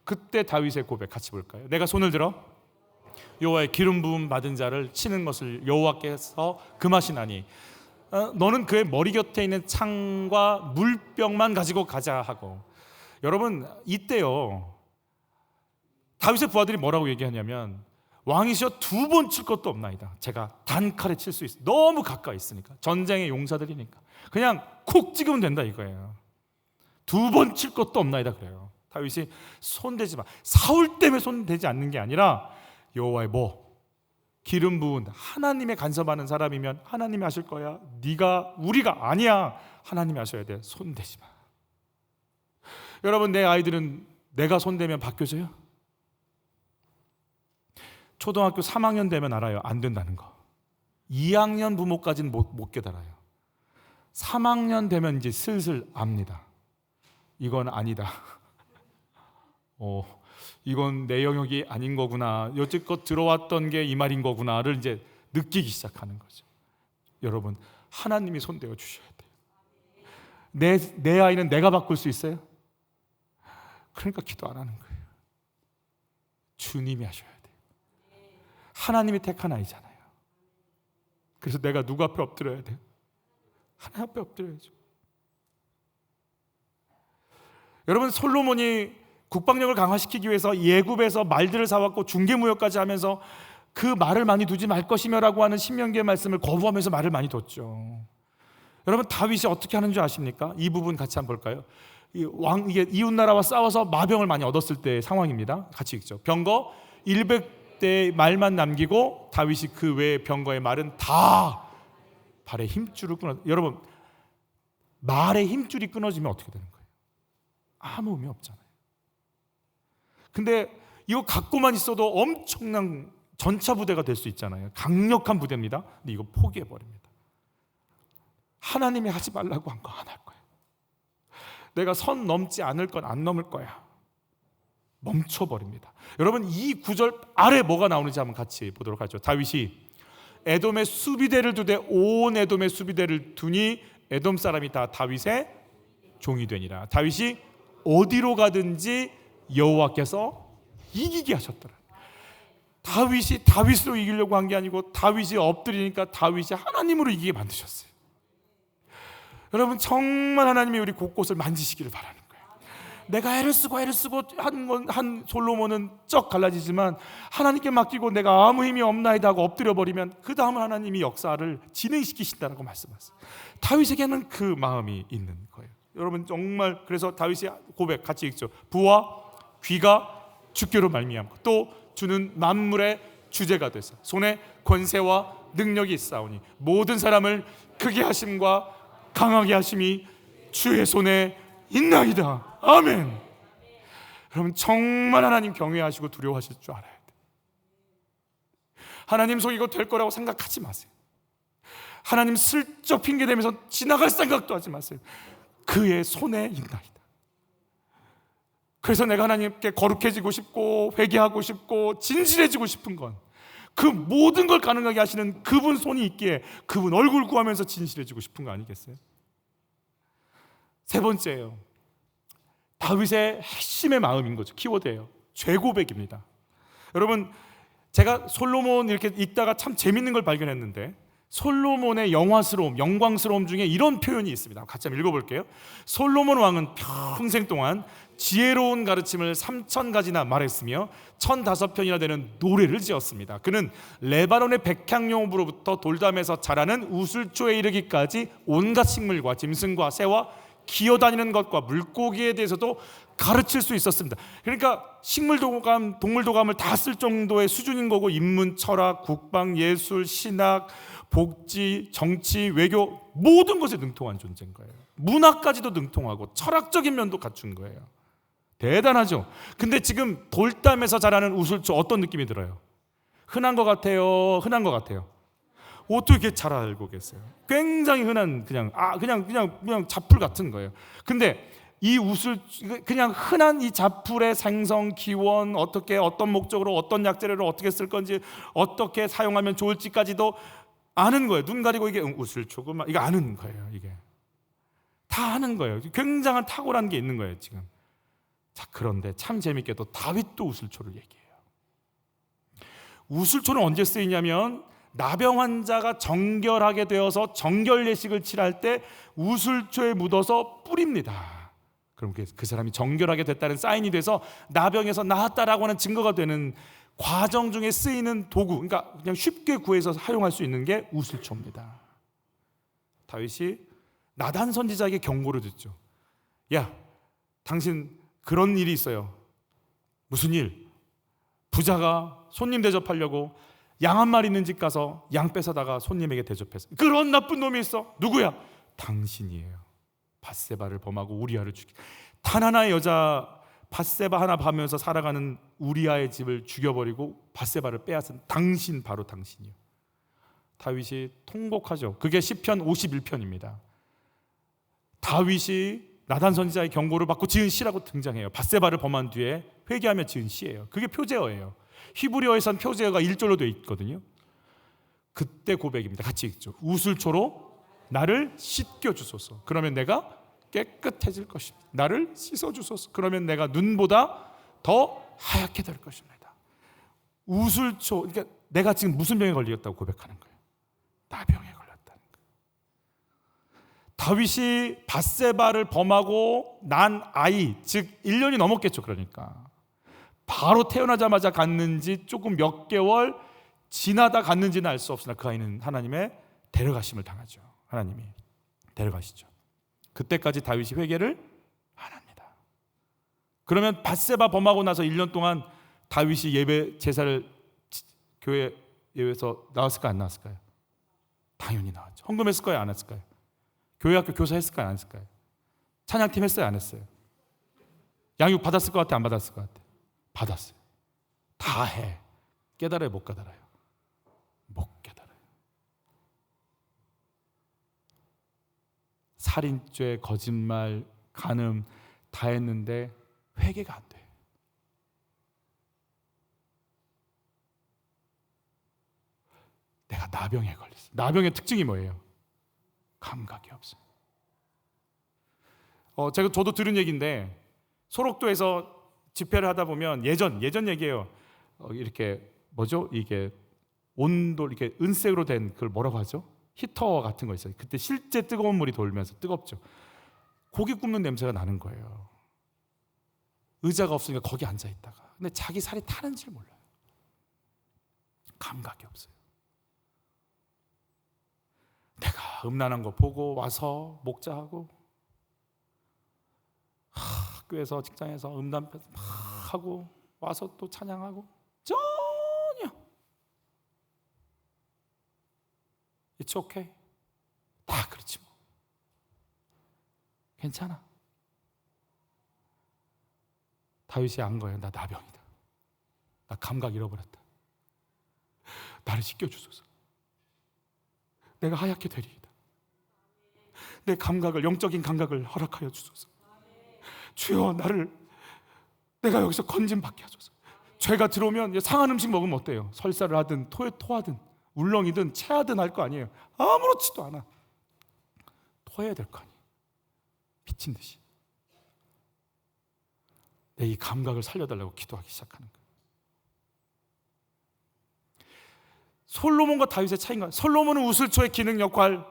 그때 다윗의 고백 같이 볼까요? 내가 손을 들어 여호와의 기름 부음 받은 자를 치는 것을 여호와께서 금하시나니 너는 그의 머리 곁에 있는 창과 물병만 가지고 가자 하고. 여러분 이때요 다윗의 부하들이 뭐라고 얘기하냐면 왕이시여 2번 칠 것도 없나이다. 제가 단칼에 칠 수 있어. 너무 가까이 있으니까. 전쟁의 용사들이니까 그냥 콕 찍으면 된다 이거예요. 2번 칠 것도 없나이다 그래요. 다윗이 손대지 마. 사울 때문에 손대지 않는 게 아니라 여호와의 기름 부은 하나님의 간섭하는 사람이면 하나님이 하실 거야. 우리가 아니야. 하나님이 하셔야 돼. 손대지 마. 여러분 내 아이들은 내가 손대면 바뀌어져요? 초등학교 3학년 되면 알아요. 안 된다는 거. 2학년 부모까지는 못 깨달아요. 3학년 되면 이제 슬슬 압니다. 이건 아니다. 이건 내 영역이 아닌 거구나. 여태껏 들어왔던 게 이 말인 거구나를 이제 느끼기 시작하는 거죠. 여러분 하나님이 손대어 주셔야 돼요. 내 아이는 내가 바꿀 수 있어요? 그러니까 기도 안 하는 거예요. 주님이 하셔야 돼요. 하나님이 택한 아이잖아요. 그래서 내가 누구 앞에 엎드려야 돼요? 하나님 앞에 엎드려야죠. 여러분, 솔로몬이 국방력을 강화시키기 위해서 예굽에서 말들을 사왔고 중개무역까지 하면서 그 말을 많이 두지 말 것이며라고 하는 신명기의 말씀을 거부하면서 말을 많이 뒀죠. 여러분, 다윗이 어떻게 하는 줄 아십니까? 이 부분 같이 한번 볼까요? 이게 이웃나라와 싸워서 마병을 많이 얻었을 때의 상황입니다. 같이 읽죠. 병거 100대의 말만 남기고 다윗이 그 외의 병거의 말은 다 발에 힘줄을 끊어. 여러분, 말의 힘줄이 끊어지면 어떻게 되는 거예요? 아무 의미 없잖아요. 근데 이거 갖고만 있어도 엄청난 전차 부대가 될 수 있잖아요. 강력한 부대입니다. 근데 이거 포기해버립니다. 하나님이 하지 말라고 한 거 안 할 거예요. 내가 선 넘지 않을 건 안 넘을 거야. 멈춰버립니다. 여러분, 이 구절 아래 뭐가 나오는지 한번 같이 보도록 하죠. 다윗이 에돔의 수비대를 두되 온 에돔의 수비대를 두니 에돔 사람이 다 다윗의 종이 되니라. 다윗이 어디로 가든지 여호와께서 이기게 하셨더라. 다윗이 다윗으로 이기려고 한 게 아니고 다윗이 엎드리니까 다윗이 하나님으로 이기게 만드셨어요. 여러분, 정말 하나님이 우리 곳곳을 만지시기를 바라는 거예요. 내가 애를 쓰고 한 솔로몬은 쩍 갈라지지만 하나님께 맡기고 내가 아무 힘이 없나이다 하고 엎드려 버리면 그 다음은 하나님이 역사를 진행시키신다고 말씀하셨어요. 다윗에게는 그 마음이 있는 거예요. 여러분, 정말 그래서 다윗이 고백 같이 읽죠. 부와 귀가 주께로 말미암고 또 주는 만물의 주제가 되사 손에 권세와 능력이 있사오니 모든 사람을 크게 하심과 강하게 하심이 주의 손에 있나이다. 아멘. 여러분, 정말 하나님 경외하시고 두려워하실 줄 알아야 돼요. 하나님 속이고 될 거라고 생각하지 마세요. 하나님 슬쩍 핑계대면서 지나갈 생각도 하지 마세요. 그의 손에 있나이다. 그래서 내가 하나님께 거룩해지고 싶고 회개하고 싶고 진실해지고 싶은 건 그 모든 걸 가능하게 하시는 그분 손이 있기에 그분 얼굴 구하면서 진실해지고 싶은 거 아니겠어요? 세 번째예요. 다윗의 핵심의 마음인 거죠. 키워드예요. 죄고백입니다. 여러분, 제가 솔로몬 이렇게 읽다가 참 재밌는 걸 발견했는데 솔로몬의 영광스러움 중에 이런 표현이 있습니다. 같이 한번 읽어볼게요. 솔로몬 왕은 평생 동안 지혜로운 가르침을 3,000가지나 말했으며 1,005편이나 되는 노래를 지었습니다. 그는 레바논의 백향용으로부터 돌담에서 자라는 우슬초에 이르기까지 온갖 식물과 짐승과 새와 기어다니는 것과 물고기에 대해서도 가르칠 수 있었습니다. 그러니까 식물도감, 동물도감을 다 쓸 정도의 수준인 거고 인문, 철학, 국방, 예술, 신학, 복지, 정치, 외교 모든 것에 능통한 존재인 거예요. 문화까지도 능통하고 철학적인 면도 갖춘 거예요. 대단하죠. 근데 지금 돌담에서 자라는 우슬초 어떤 느낌이 들어요? 흔한 것 같아요? 흔한 것 같아요? 어떻게 잘 알고 계세요? 굉장히 흔한 그냥 잡풀 같은 거예요. 근데 이 그냥 흔한 이 잡풀의 생성, 기원, 어떻게 어떤 목적으로 어떤 약재를 어떻게 쓸 건지 어떻게 사용하면 좋을지까지도 아는 거예요. 눈 가리고 이게 우슬초구만 이거 아는 거예요. 이게 다 아는 거예요. 굉장한 탁월한 게 있는 거예요 지금. 자, 그런데 참 재밌게도 다윗도 우슬초를 얘기해요. 우슬초는 언제 쓰이냐면 나병 환자가 정결하게 되어서 정결 예식을 치랄 때 우슬초에 묻어서 뿌립니다. 그럼 그 사람이 정결하게 됐다는 사인이 돼서 나병에서 나았다라고 하는 증거가 되는 과정 중에 쓰이는 도구, 그러니까 그냥 쉽게 구해서 사용할 수 있는 게 우슬초입니다. 다윗이 나단 선지자에게 경고를 듣죠. 야, 당신 그런 일이 있어요. 무슨 일? 부자가 손님 대접하려고 양 한 마리 있는 집 가서 양 뺏어다가 손님에게 대접했어. 그런 나쁜 놈이 있어. 누구야? 당신이에요. 밧세바를 범하고 우리아를 죽이. 단 하나의 여자 밧세바 하나 봐면서 살아가는 우리아의 집을 죽여버리고 밧세바를 빼앗은 당신, 바로 당신이요. 다윗이 통곡하죠. 그게 시편 51편입니다. 다윗이 나단 선지자의 경고를 받고 지은 시라고 등장해요. 밧세바를 범한 뒤에 회개하며 지은 시예요. 그게 표제어예요. 히브리어에선 표제어가 1절로 되어 있거든요. 그때 고백입니다. 같이 읽죠. 우슬초로 나를 씻겨주소서. 그러면 내가 깨끗해질 것입니다. 나를 씻어주소서. 그러면 내가 눈보다 더 하얗게 될 것입니다. 우슬초, 그러니까 내가 지금 무슨 병에 걸렸다고 고백하는 거예요? 나병에 걸렸다는 거예요. 다윗이 밧세바를 범하고 난 아이, 즉 1년이 넘었겠죠. 그러니까 바로 태어나자마자 갔는지 조금 몇 개월 지나다 갔는지는 알 수 없으나 그 아이는 하나님의 데려가심을 당하죠. 하나님이 데려가시죠. 그때까지 다윗이 회개를 안 합니다. 그러면 밧세바 범하고 나서 1년 동안 다윗이 예배 제사를 교회 예배에서 나왔을까요? 안 나왔을까요? 당연히 나왔죠. 헌금했을까요? 안 했을까요? 교회 학교 교사 했을까요? 안 했을까요? 찬양팀 했어요? 안 했어요? 양육 받았을 것 같아? 안 받았을 것 같아? 받았어요. 다 해. 깨달아요? 못 깨달아요? 못 깨달아요. 살인죄, 거짓말, 간음 다 했는데 회개가 안 돼. 내가 나병에 걸렸어. 나병의 특징이 뭐예요? 감각이 없어요. 저도 들은 얘기인데 소록도에서 집회를 하다 보면 예전 얘기예요. 이렇게 뭐죠? 이게 온돌 이렇게 은색으로 된 그걸 뭐라고 하죠? 히터 같은 거 있어요. 그때 실제 뜨거운 물이 돌면서 뜨겁죠. 고기 굽는 냄새가 나는 거예요. 의자가 없으니까 거기 앉아 있다가. 근데 자기 살이 타는지 몰라요. 감각이 없어요. 내가 음란한 거 보고 와서 목자하고 학교에서 직장에서 음란 막 하고 와서 또 찬양하고 전혀 It's okay. 다 그렇지 뭐. 괜찮아. 다윗이 안 거예요. 나 나병이다. 나 감각 잃어버렸다. 나를 씻겨주소서. 내가 하얗게 되리이다. 내 감각을, 영적인 감각을 허락하여 주소서. 주여, 내가 여기서 건짐받게 하소서. 죄가 들어오면 상한 음식 먹으면 어때요? 설사를 하든 토하든 울렁이든 체하든 할 거 아니에요. 아무렇지도 않아. 토해야 될 거 아니에요. 미친 듯이. 내 이 감각을 살려달라고 기도하기 시작하는 거예요. 솔로몬과 다윗의 차이인가? 솔로몬은 우슬초의 기능 역할,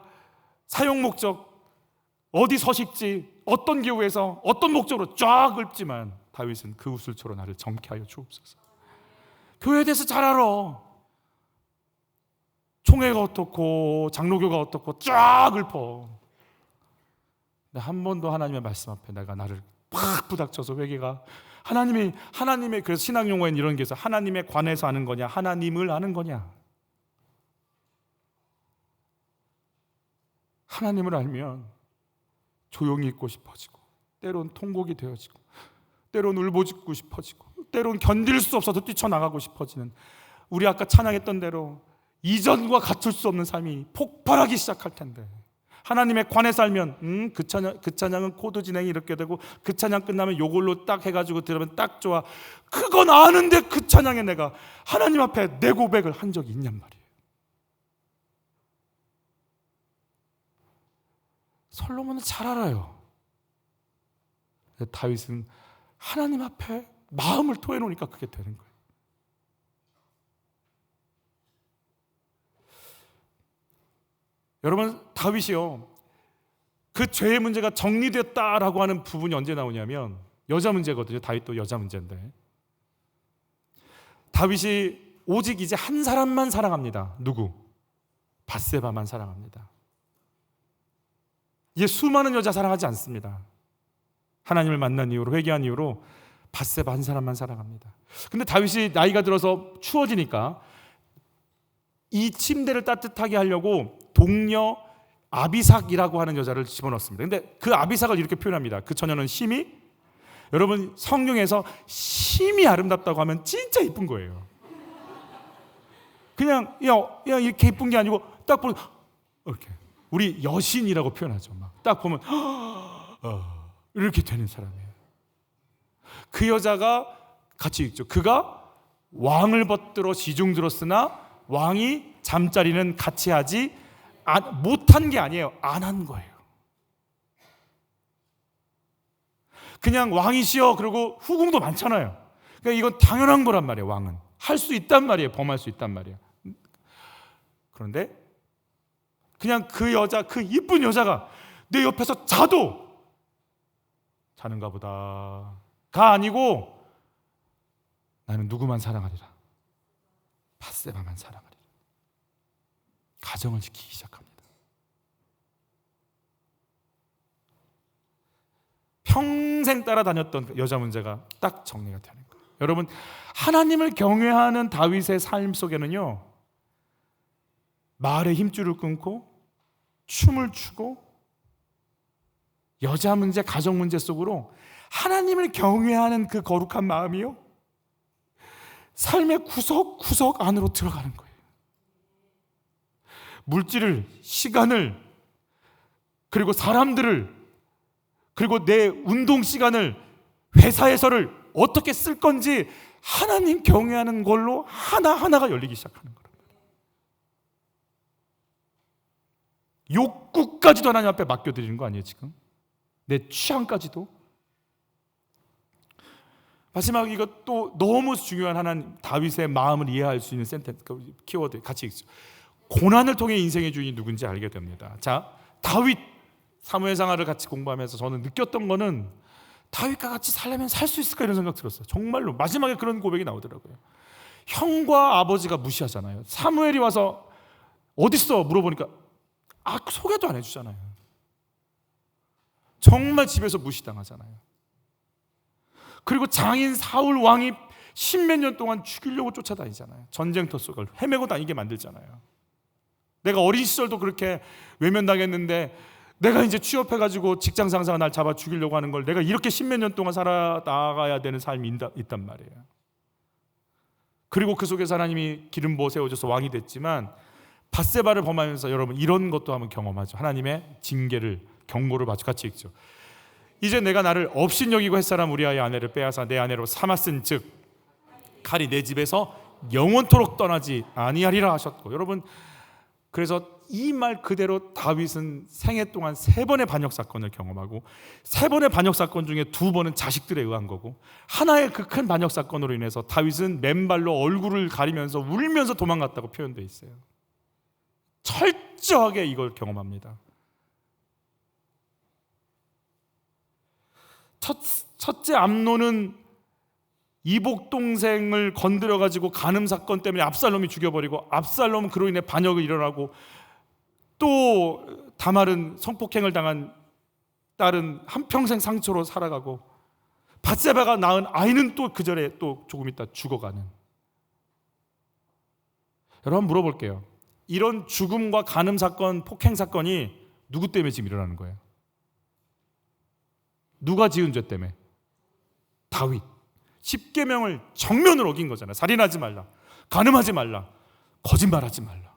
사용 목적, 어디 서식지, 어떤 기후에서 어떤 목적으로 쫙 읊지만 다윗은 그 우슬초로 나를 정케 하여 주옵소서. 교회에 대해서 잘 알아. 총회가 어떻고 장로교가 어떻고 쫙 읊어. 근데 한 번도 하나님의 말씀 앞에 내가 나를 팍 부닥쳐서 회개가 하나님의 그래서 신앙 용어에는 이런 게 있어. 하나님에 관해서 아는 거냐, 하나님을 아는 거냐. 하나님을 알면 조용히 있고 싶어지고, 때론 통곡이 되어지고, 때론 울부짖고 싶어지고, 때론 견딜 수 없어서 뛰쳐나가고 싶어지는, 우리 아까 찬양했던 대로 이전과 같을 수 없는 삶이 폭발하기 시작할 텐데, 하나님에 관해서 알면 그 찬양은 코드 진행이 이렇게 되고, 그 찬양 끝나면 요걸로 딱 해가지고 들으면 딱 좋아. 그건 아는데 그 찬양에 내가 하나님 앞에 내 고백을 한 적이 있냔 말이에요. 솔로몬은 잘 알아요. 다윗은 하나님 앞에 마음을 토해놓으니까 그게 되는 거예요. 여러분, 다윗이요, 그 죄의 문제가 정리됐다라고 하는 부분이 언제 나오냐면 여자 문제거든요. 다윗도 여자 문제인데, 다윗이 오직 이제 한 사람만 사랑합니다. 누구? 밧세바만 사랑합니다. 이제 수많은 여자 사랑하지 않습니다. 하나님을 만난 이후로, 회개한 이후로 밧세바 한 사람만 사랑합니다. 근데 다윗이 나이가 들어서 추워지니까 이 침대를 따뜻하게 하려고 동료 아비삭이라고 하는 여자를 집어넣습니다. 근데 그 아비삭을 이렇게 표현합니다. 그 처녀는 심히, 여러분 성경에서 심히 아름답다고 하면 진짜 이쁜 거예요. 그냥 이렇게 이쁜 게 아니고 딱 보면 이렇게, 우리 여신이라고 표현하죠. 막 딱 보면 이렇게 되는 사람이에요. 그 여자가 같이 읽죠. 그가 왕을 받들어 시중 들었으나 왕이 잠자리는 같이 하지 못한 게 아니에요. 안 한 거예요. 그냥 왕이시여 그러고 후궁도 많잖아요. 그러니까 이건 당연한 거란 말이에요. 왕은 할 수 있단 말이에요. 범할 수 있단 말이에요. 그런데 그냥 그 여자, 그 이쁜 여자가 내 옆에서 자도 자는가 보다 가 아니고 나는 누구만 사랑하리라. 밧세바만 사랑하리라. 가정을 지키기 시작합니다. 평생 따라다녔던 여자 문제가 딱 정리가 되는 거예요. 여러분, 하나님을 경외하는 다윗의 삶 속에는요, 말의 힘줄을 끊고 춤을 추고 여자 문제, 가정 문제 속으로 하나님을 경외하는 그 거룩한 마음이요, 삶의 구석구석 안으로 들어가는 거예요. 물질을, 시간을, 그리고 사람들을, 그리고 내 운동 시간을, 회사에서를 어떻게 쓸 건지 하나님 경외하는 걸로 하나하나가 열리기 시작하는 거예요. 욕구까지도 하나님 앞에 맡겨드리는 거 아니에요 지금? 내 취향까지도. 마지막 이것도 너무 중요한 하나님 다윗의 마음을 이해할 수 있는 센텐스, 키워드 같이 읽죠. 고난을 통해 인생의 주인이 누군지 알게 됩니다. 자, 다윗 사무엘상하를 같이 공부하면서 저는 느꼈던 거는 다윗과 같이 살려면 살 수 있을까 이런 생각 들었어요. 정말로 마지막에 그런 고백이 나오더라고요. 형과 아버지가 무시하잖아요. 사무엘이 와서 어딨어 물어보니까 소개도 안 해주잖아요. 정말 집에서 무시당하잖아요. 그리고 장인 사울 왕이 십몇 년 동안 죽이려고 쫓아다니잖아요. 전쟁터 속을 헤매고 다니게 만들잖아요. 내가 어린 시절도 그렇게 외면당했는데 내가 이제 취업해가지고 직장 상사가 날 잡아 죽이려고 하는 걸 내가 이렇게 십몇 년 동안 살아나가야 되는 삶이 있단 말이에요. 그리고 그 속에서 하나님이 기름 부어 세워줘서 왕이 됐지만 밧세바를 범하면서 여러분 이런 것도 한번 경험하죠. 하나님의 징계를, 경고를 받죠. 같이 읽죠. 이제 내가 나를 업신여기고 햇사람 우리아의 아내를 빼앗아 내 아내로 삼았은즉 칼이 내 집에서 영원토록 떠나지 아니하리라 하셨고, 여러분 그래서 이 말 그대로 다윗은 생애 동안 3번의 반역 사건을 경험하고 3번의 반역 사건 중에 2번은 자식들에 의한 거고, 하나의 그 큰 반역 사건으로 인해서 다윗은 맨발로 얼굴을 가리면서 울면서 도망갔다고 표현되어 있어요. 철저하게 이걸 경험합니다. 첫째 암논은 이복 동생을 건드려가지고 간음 사건 때문에 압살롬이 죽여버리고, 압살롬은 그로 인해 반역이 일어나고, 또 다말은 성폭행을 당한 딸은 한평생 상처로 살아가고, 밧세바가 낳은 아이는 또 그 전에 또 조금 있다 죽어가는. 여러분 물어볼게요. 이런 죽음과 간음 사건, 폭행 사건이 누구 때문에 지금 일어나는 거예요? 누가 지은 죄 때문에? 다윗. 10계명을 정면으로 어긴 거잖아요. 살인하지 말라, 간음하지 말라, 거짓말하지 말라.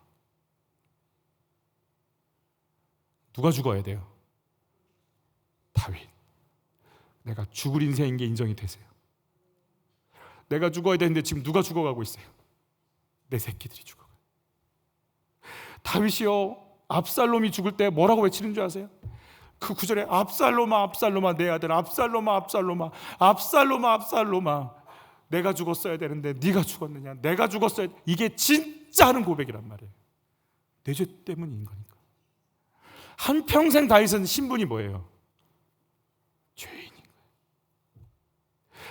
누가 죽어야 돼요? 다윗. 내가 죽을 인생인 게 인정이 되세요? 내가 죽어야 되는데 지금 누가 죽어가고 있어요? 내 새끼들이 죽어가요. 다윗이요, 압살롬이 죽을 때 뭐라고 외치는 줄 아세요? 그 구절에 압살롬아 압살롬아 내 아들, 압살롬아 압살롬아 압살롬아 압살롬아, 내가 죽었어야 되는데 네가 죽었느냐, 내가 죽었어야. 이게 진짜 하는 고백이란 말이에요. 내 죄 때문인 거니까. 한평생 다윗은 신분이 뭐예요? 죄인인 거예요.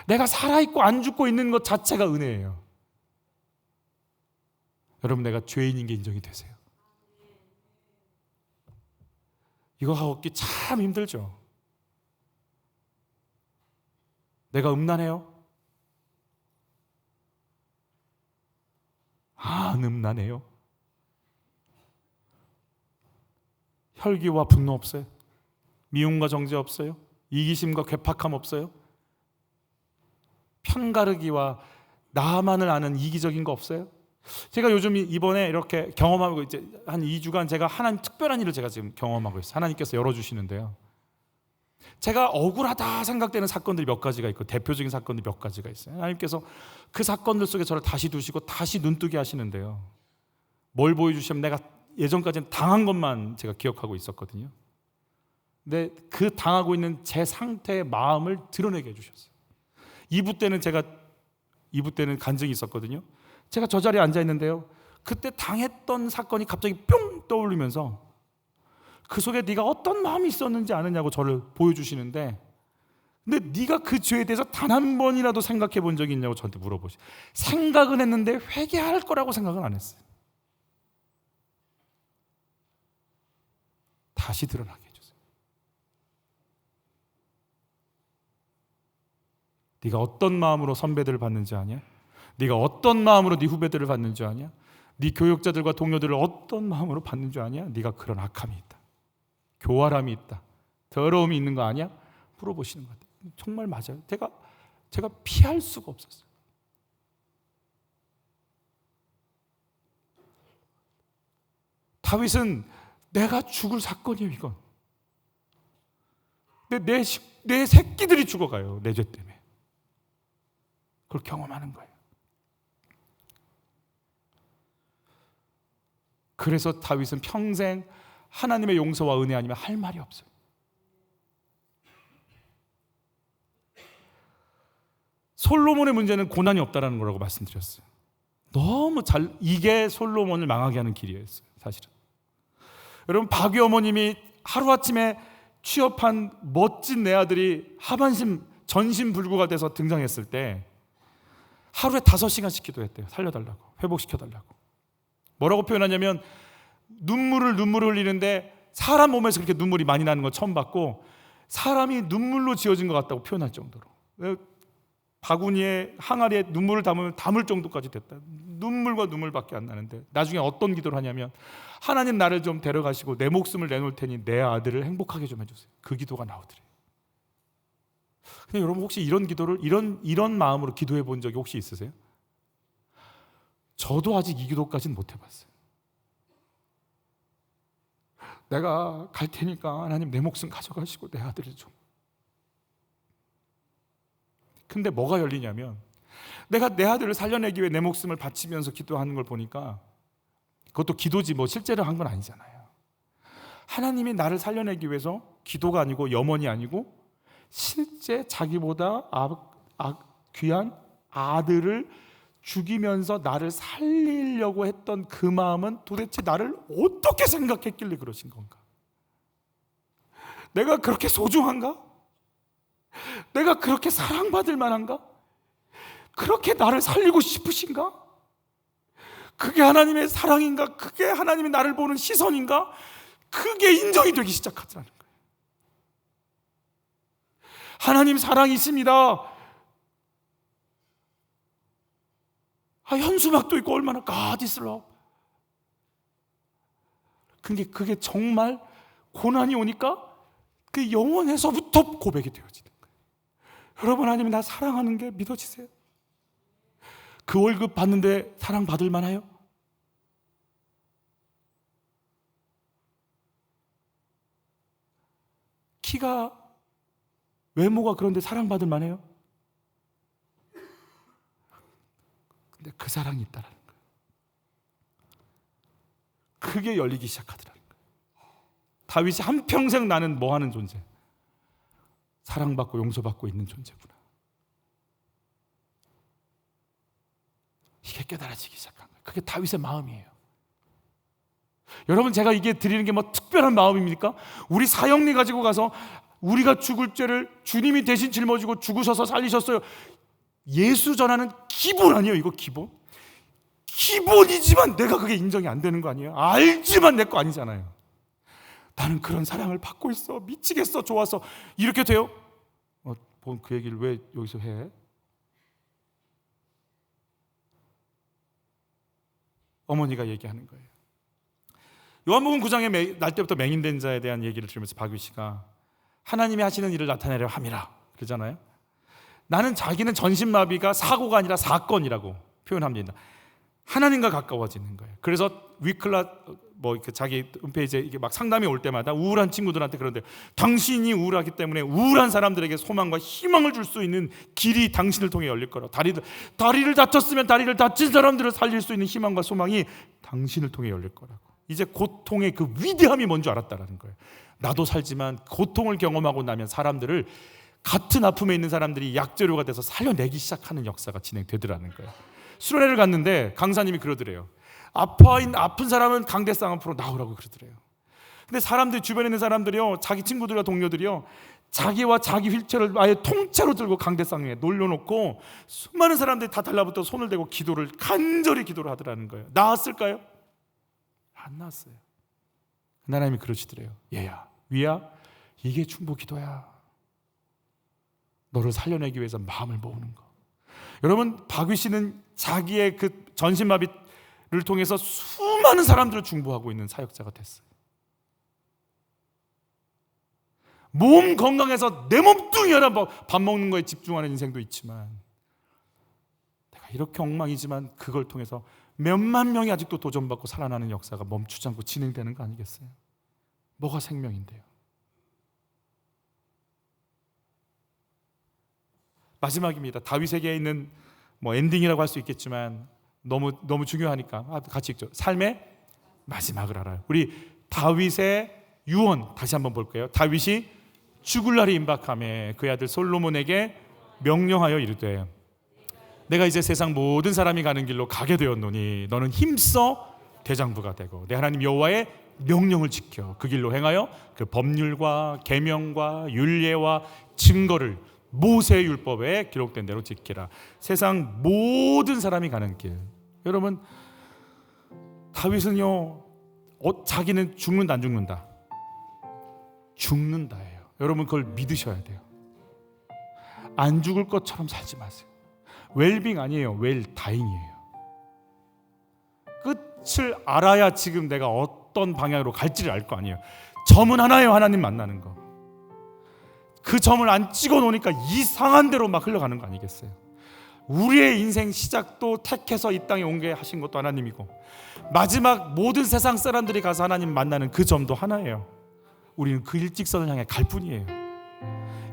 내가 살아있고 안 죽고 있는 것 자체가 은혜예요. 여러분 내가 죄인인 게 인정이 되세요? 이거 하고 얻기 참 힘들죠. 내가 음란해요? 안 음란해요. 혈기와 분노 없어요? 미움과 정죄 없어요? 이기심과 괴팍함 없어요? 편가르기와 나만을 아는 이기적인 거 없어요? 제가 요즘 이번에 이렇게 경험하고 이제 한 2주간 제가 하나님 특별한 일을 제가 지금 경험하고 있어요. 하나님께서 열어주시는데요. 제가 억울하다 생각되는 사건들이 몇 가지가 있고 대표적인 사건들이 몇 가지가 있어요. 하나님께서 그 사건들 속에 저를 다시 두시고 다시 눈뜨게 하시는데요. 뭘 보여주시면 내가 예전까지는 당한 것만 제가 기억하고 있었거든요. 근데 그 당하고 있는 제 상태의 마음을 드러내게 해주셨어요. 2부 때는 간증이 있었거든요. 제가 저 자리에 앉아 있는데요, 그때 당했던 사건이 갑자기 뿅 떠오르면서 그 속에 네가 어떤 마음이 있었는지 아느냐고 저를 보여주시는데, 근데 네가 그 죄에 대해서 단 한 번이라도 생각해 본 적이 있냐고 저한테 물어보시. 생각은 했는데 회개할 거라고 생각은 안 했어요. 다시 드러나게 해주세요. 네가 어떤 마음으로 선배들을 받는지 아냐? 네가 어떤 마음으로 네 후배들을 받는지 아냐? 네 교육자들과 동료들을 어떤 마음으로 받는지 아냐? 네가 그런 악함이 있다, 교활함이 있다, 더러움이 있는 거 아냐? 물어보시는 것 같아요. 정말 맞아요. 제가 피할 수가 없었어요. 다윗은 내가 죽을 사건이에요, 이건. 내 새끼들이 죽어가요, 내 죄 때문에. 그걸 경험하는 거예요. 그래서 다윗은 평생 하나님의 용서와 은혜 아니면 할 말이 없어요. 솔로몬의 문제는 고난이 없다라는 거라고 말씀드렸어요. 이게 솔로몬을 망하게 하는 길이었어요, 사실은. 여러분, 박유 어머님이 하루아침에 취업한 멋진 내 아들이 하반신 전신불구가 돼서 등장했을 때 하루에 5시간씩 기도했대요. 살려달라고, 회복시켜달라고. 뭐라고 표현하냐면, 눈물을 흘리는데 사람 몸에서 그렇게 눈물이 많이 나는 걸 처음 봤고, 사람이 눈물로 지어진 것 같다고 표현할 정도로, 바구니에 항아리에 눈물을 담을 정도까지 됐다. 눈물과 눈물밖에 안 나는데 나중에 어떤 기도를 하냐면, 하나님 나를 좀 데려가시고 내 목숨을 내놓을 테니 내 아들을 행복하게 좀 해주세요. 그 기도가 나오더래요. 근데 여러분, 혹시 이런 기도를 이런 마음으로 기도해 본 적이 혹시 있으세요? 저도 아직 이 기도까지는 못 해봤어요. 내가 갈 테니까 하나님 내 목숨 가져가시고 내 아들을 좀. 근데 뭐가 열리냐면, 내가 내 아들을 살려내기 위해 내 목숨을 바치면서 기도하는 걸 보니까, 그것도 기도지 뭐 실제로 한 건 아니잖아요. 하나님이 나를 살려내기 위해서 기도가 아니고 염원이 아니고 실제 자기보다 귀한 아들을 죽이면서 나를 살리려고 했던 그 마음은 도대체 나를 어떻게 생각했길래 그러신 건가? 내가 그렇게 소중한가? 내가 그렇게 사랑받을 만한가? 그렇게 나를 살리고 싶으신가? 그게 하나님의 사랑인가? 그게 하나님이 나를 보는 시선인가? 그게 인정이 되기 시작하더라는 거예요. 하나님 사랑이 있습니다. 현수막도 있고 얼마나 God is love. 근데 그게 정말 고난이 오니까 그 영혼에서부터 고백이 되어지는 거예요. 여러분, 하나님이 나 사랑하는 게 믿어지세요? 그 월급 받는데 사랑받을 만해요? 외모가 그런데 사랑받을 만해요? 근데 그 사랑이 있다는 거예요. 그게 열리기 시작하더라는 거예요. 다윗이 한평생 나는 뭐 하는 존재? 사랑받고 용서받고 있는 존재구나. 이게 깨달아지기 시작한 거예요. 그게 다윗의 마음이에요. 여러분, 제가 이게 드리는 게 뭐 특별한 마음입니까? 우리 사형리 가지고 가서 우리가 죽을 죄를 주님이 대신 짊어지고 죽으셔서 살리셨어요. 예수 전하는 기본 아니에요, 이거 기본? 기본이지만 내가 그게 인정이 안 되는 거 아니에요? 알지만 내 거 아니잖아요. 나는 그런 사랑을 받고 있어, 미치겠어, 좋아서. 이렇게 돼요? 그 얘기를 왜 여기서 해? 어머니가 얘기하는 거예요. 요한복음 9장에 날 때부터 맹인된 자에 대한 얘기를 들으면서 박유 씨가 하나님이 하시는 일을 나타내려 함이라 그러잖아요. 나는 자기는 전신마비가 사고가 아니라 사건이라고 표현합니다. 하나님과 가까워지는 거예요. 그래서 자기 홈페이지에 이게 막 상담이 올 때마다 우울한 친구들한테 그런데, 당신이 우울하기 때문에 우울한 사람들에게 소망과 희망을 줄 수 있는 길이 당신을 통해 열릴 거라. 다리를 다쳤으면 다리를 다친 사람들을 살릴 수 있는 희망과 소망이 당신을 통해 열릴 거라고. 이제 고통의 그 위대함이 뭔지 알았다라는 거예요. 나도 살지만 고통을 경험하고 나면 사람들을, 같은 아픔에 있는 사람들이 약재료가 돼서 살려내기 시작하는 역사가 진행되더라는 거예요. 수련회를 갔는데 강사님이 그러더래요. 아픈 사람은 강대상 앞으로 나오라고 그러더래요. 근데 사람들, 주변에 있는 사람들이요, 자기 친구들과 동료들이요, 자기와 자기 휠체어를 아예 통째로 들고 강대상에 놀려놓고 수많은 사람들이 다 달라붙어 손을 대고 기도를, 간절히 기도를 하더라는 거예요. 나았을까요? 안 나았어요. 하나님이 그러시더래요. 얘야, 위야, 이게 중보 기도야. 너를 살려내기 위해서 마음을 모으는 거. 여러분, 박위 씨는 자기의 그 전신마비를 통해서 수많은 사람들을 중보하고 있는 사역자가 됐어요. 몸 건강해서 내 몸뚱이라 밥 먹는 거에 집중하는 인생도 있지만, 내가 이렇게 엉망이지만 그걸 통해서 몇만 명이 아직도 도전받고 살아나는 역사가 멈추지 않고 진행되는 거 아니겠어요? 뭐가 생명인데요? 마지막입니다. 다윗에게 있는 엔딩이라고 할 수 있겠지만 너무 중요하니까 같이 읽죠. 삶의 마지막을 알아요. 우리 다윗의 유언 다시 한번 볼까요? 다윗이 죽을 날이 임박하매 그의 아들 솔로몬에게 명령하여 이르되 내가 이제 세상 모든 사람이 가는 길로 가게 되었노니 너는 힘써 대장부가 되고 내 하나님 여호와의 명령을 지켜 그 길로 행하여 그 법률과 계명과 율례와 증거를 모세의 율법에 기록된 대로 지키라. 세상 모든 사람이 가는 길. 여러분, 다윗은요, 자기는 죽는다 안 죽는다? 죽는다예요. 여러분, 그걸 믿으셔야 돼요. 안 죽을 것처럼 살지 마세요. 웰빙 아니에요. 웰다잉이에요. 끝을 알아야 지금 내가 어떤 방향으로 갈지를 알 거 아니에요. 점은 하나예요. 하나님 만나는 거. 그 점을 안 찍어 놓으니까 이상한 대로 막 흘러가는 거 아니겠어요? 우리의 인생 시작도 택해서 이 땅에 온 게 하신 것도 하나님이고, 마지막 모든 세상 사람들이 가서 하나님 만나는 그 점도 하나예요. 우리는 그 일직선을 향해 갈 뿐이에요.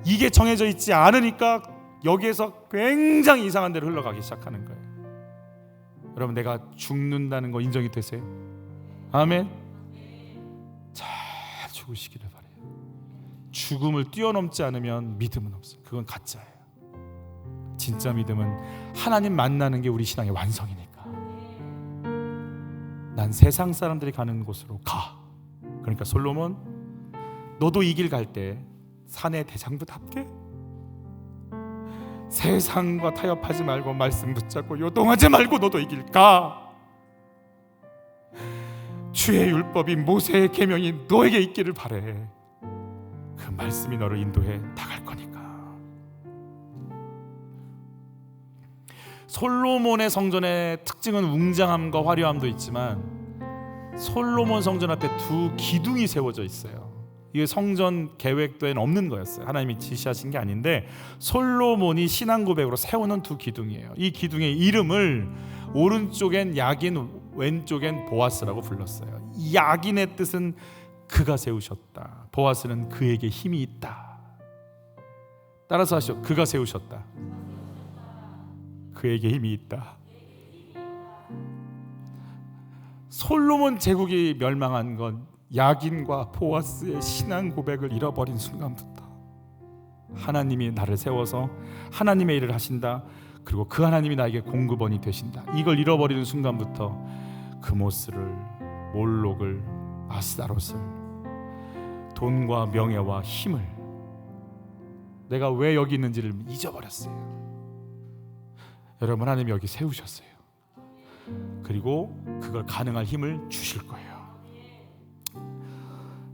이게 정해져 있지 않으니까 여기에서 굉장히 이상한 데로 흘러가기 시작하는 거예요. 여러분, 내가 죽는다는 거 인정이 되세요? 아멘. 잘 죽으시기를 바라요. 죽음을 뛰어넘지 않으면 믿음은 없어요. 그건 가짜예요. 진짜 믿음은 하나님 만나는 게 우리 신앙의 완성이니까. 난 세상 사람들이 가는 곳으로 가. 그러니까 솔로몬, 너도 이 길 갈 때 산의 대장부답게 세상과 타협하지 말고 말씀 붙잡고 요동하지 말고 너도 이 길 가. 주의 율법이 모세의 계명이 너에게 있기를 바래. 그 말씀이 너를 인도해 나갈 거니까. 솔로몬의 성전의 특징은 웅장함과 화려함도 있지만 솔로몬 성전 앞에 두 기둥이 세워져 있어요. 이게 성전 계획도에는 없는 거였어요. 하나님이 지시하신 게 아닌데 솔로몬이 신앙 고백으로 세우는 두 기둥이에요. 이 기둥의 이름을 오른쪽엔 야긴, 왼쪽엔 보아스라고 불렀어요. 야긴의 뜻은 그가 세우셨다. 보아스는 그에게 힘이 있다. 따라서 하시오. 그가 세우셨다. 그에게 힘이 있다. 솔로몬 제국이 멸망한 건 야긴과 보아스의 신앙 고백을 잃어버린 순간부터 하나님이 나를 세워서 하나님의 일을 하신다. 그리고 그 하나님이 나에게 공급원이 되신다. 이걸 잃어버리는 순간부터 그모스를, 몰록을, 아스다롯을, 돈과 명예와 힘을, 내가 왜 여기 있는지를 잊어버렸어요. 여러분, 하나님이 여기 세우셨어요. 그리고 그걸 가능할 힘을 주실 거예요.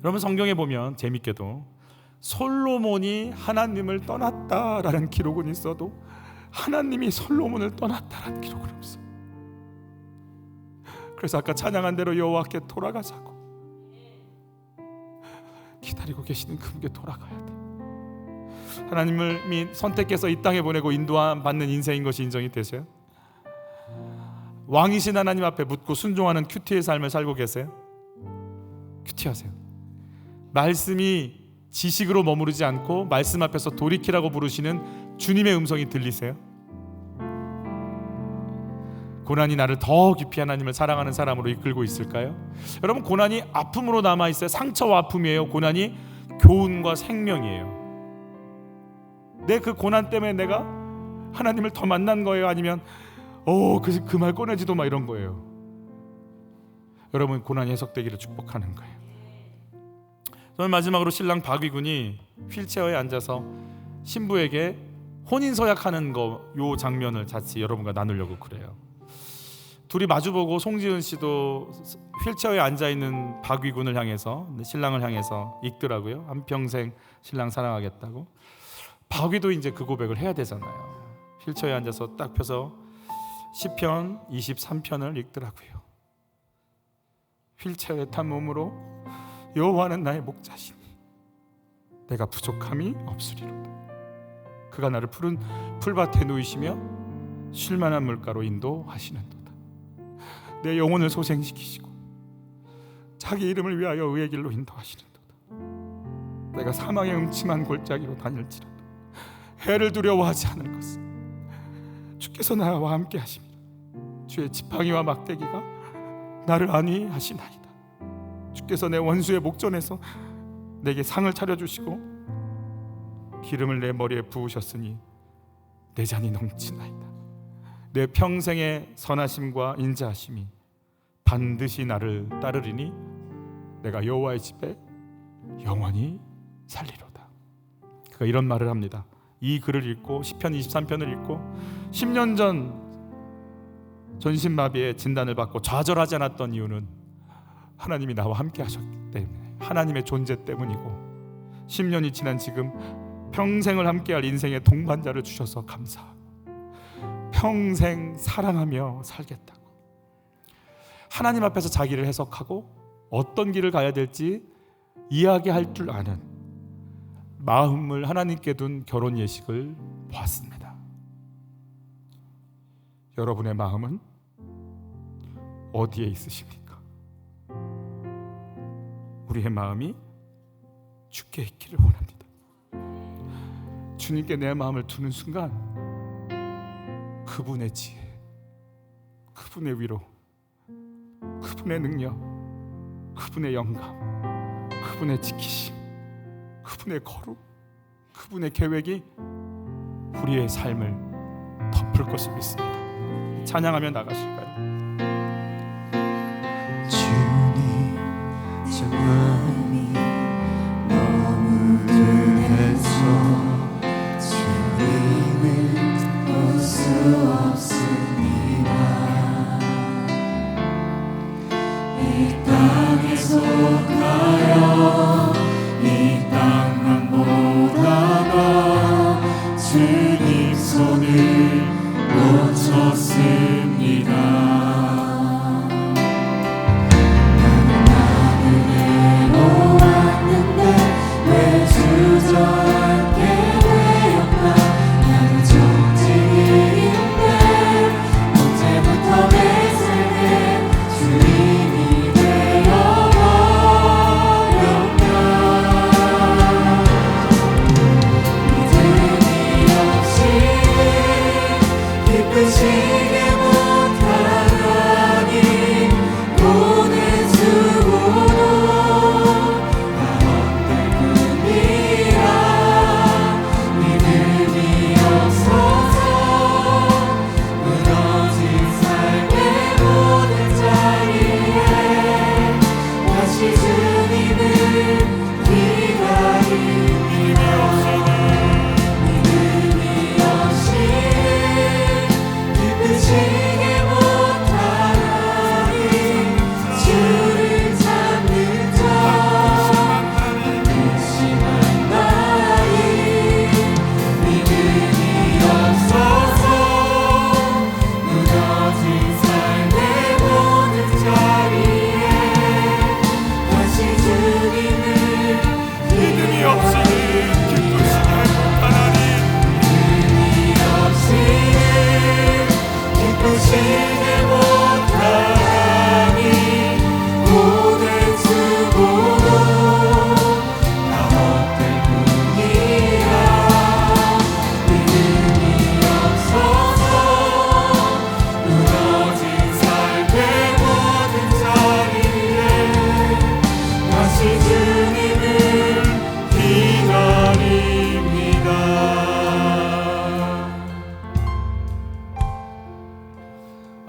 여러분, 성경에 보면 재밌게도 솔로몬이 하나님을 떠났다라는 기록은 있어도 하나님이 솔로몬을 떠났다라는 기록은 없어요. 그래서 아까 찬양한 대로 여호와께 돌아가자고 기다리고 계시는 그분께 돌아가야 돼. 하나님을 선택해서 이 땅에 보내고 인도함 받는 인생인 것이 인정이 되세요? 왕이신 하나님 앞에 묻고 순종하는 큐티의 삶을 살고 계세요? 큐티하세요. 말씀이 지식으로 머무르지 않고 말씀 앞에서 돌이키라고 부르시는 주님의 음성이 들리세요? 고난이 나를 더 깊이 하나님을 사랑하는 사람으로 이끌고 있을까요? 여러분, 고난이 아픔으로 남아있어요. 상처와 아픔이에요. 고난이 교훈과 생명이에요. 내 그 고난 때문에 내가 하나님을 더 만난 거예요? 아니면 그 말 꺼내지도 마 이런 거예요? 여러분, 고난이 해석되기를 축복하는 거예요. 저는 마지막으로 신랑 박위군이 휠체어에 앉아서 신부에게 혼인 서약하는 요 장면을 같이 여러분과 나누려고 그래요. 둘이 마주보고 송지은 씨도 휠체어에 앉아 있는 박위군을 향해서, 신랑을 향해서 읽더라고요. 한평생 신랑 사랑하겠다고. 박위도 이제 그 고백을 해야 되잖아요. 휠체어에 앉아서 딱 펴서 시편 23편을 읽더라고요. 휠체어에 탄 몸으로 여호와는 나의 목자시니 내가 부족함이 없으리로다. 그가 나를 푸른 풀밭에 누이시며 쉴만한 물가로 인도하시는도다. 내 영혼을 소생시키시고 자기 이름을 위하여 의의 길로 인도하시는도다. 내가 사망의 음침한 골짜기로 다닐지라도 해를 두려워하지 않을 것은 주께서 나와 함께 하십니다. 주의 지팡이와 막대기가 나를 안위하시나이다. 주께서 내 원수의 목전에서 내게 상을 차려주시고 기름을 내 머리에 부으셨으니 내 잔이 넘치나이다. 내 평생의 선하심과 인자하심이 반드시 나를 따르리니 내가 여호와의 집에 영원히 살리로다. 그가 이런 말을 합니다. 이 글을 읽고 시편 23편을 읽고 10년 전 전신마비의 진단을 받고 좌절하지 않았던 이유는 하나님이 나와 함께 하셨기 때문에, 하나님의 존재 때문이고 10년이 지난 지금 평생을 함께할 인생의 동반자를 주셔서 감사하고 평생 사랑하며 살겠다고 하나님 앞에서 자기를 해석하고 어떤 길을 가야 될지 이야기할 줄 아는 마음을 하나님께 둔 결혼 예식을 보았습니다. 여러분의 마음은 어디에 있으십니까? 우리의 마음이 주께 있기를 원합니다. 주님께 내 마음을 두는 순간 그분의 지혜, 그분의 위로, 그분의 능력, 그분의 영감, 그분의 지키심, 그분의 거룩, 그분의 계획이 우리의 삶을 덮을 것을 믿습니다. 찬양하며 나가실까요? 주님 저 마음이 너무 들해서 주님을 볼 수 없습니다. 이 땅에 속하여 이 땅만 보다가 주님 손을 놓쳤습니다. 나는 외로웠는데 왜 주저앉게 되었나. 나는 정직인데 언제부터 내 삶에 주인이 되어버렸나. 믿음이 없이 기쁘시게 못하다니 오늘 수고도 다 헛될 뿐이라. 믿음이 없어서 무너진 삶의 모든 자리에 다시 주님을 기다립니다. 믿음이 없이 기쁘시게 못하다니 주를 찾는 자 한심한 나이. 믿음이 없어서 무너진 삶의 모든 자리에 다시 주님을 믿음이 없이는 기쁘시게 못하나니 기쁘시게 못하니 모든 수고도 다 헛될 뿐이라. 믿음이 없어서 무너진 삶의 모든 자리에 다시 주님을 기다립니다.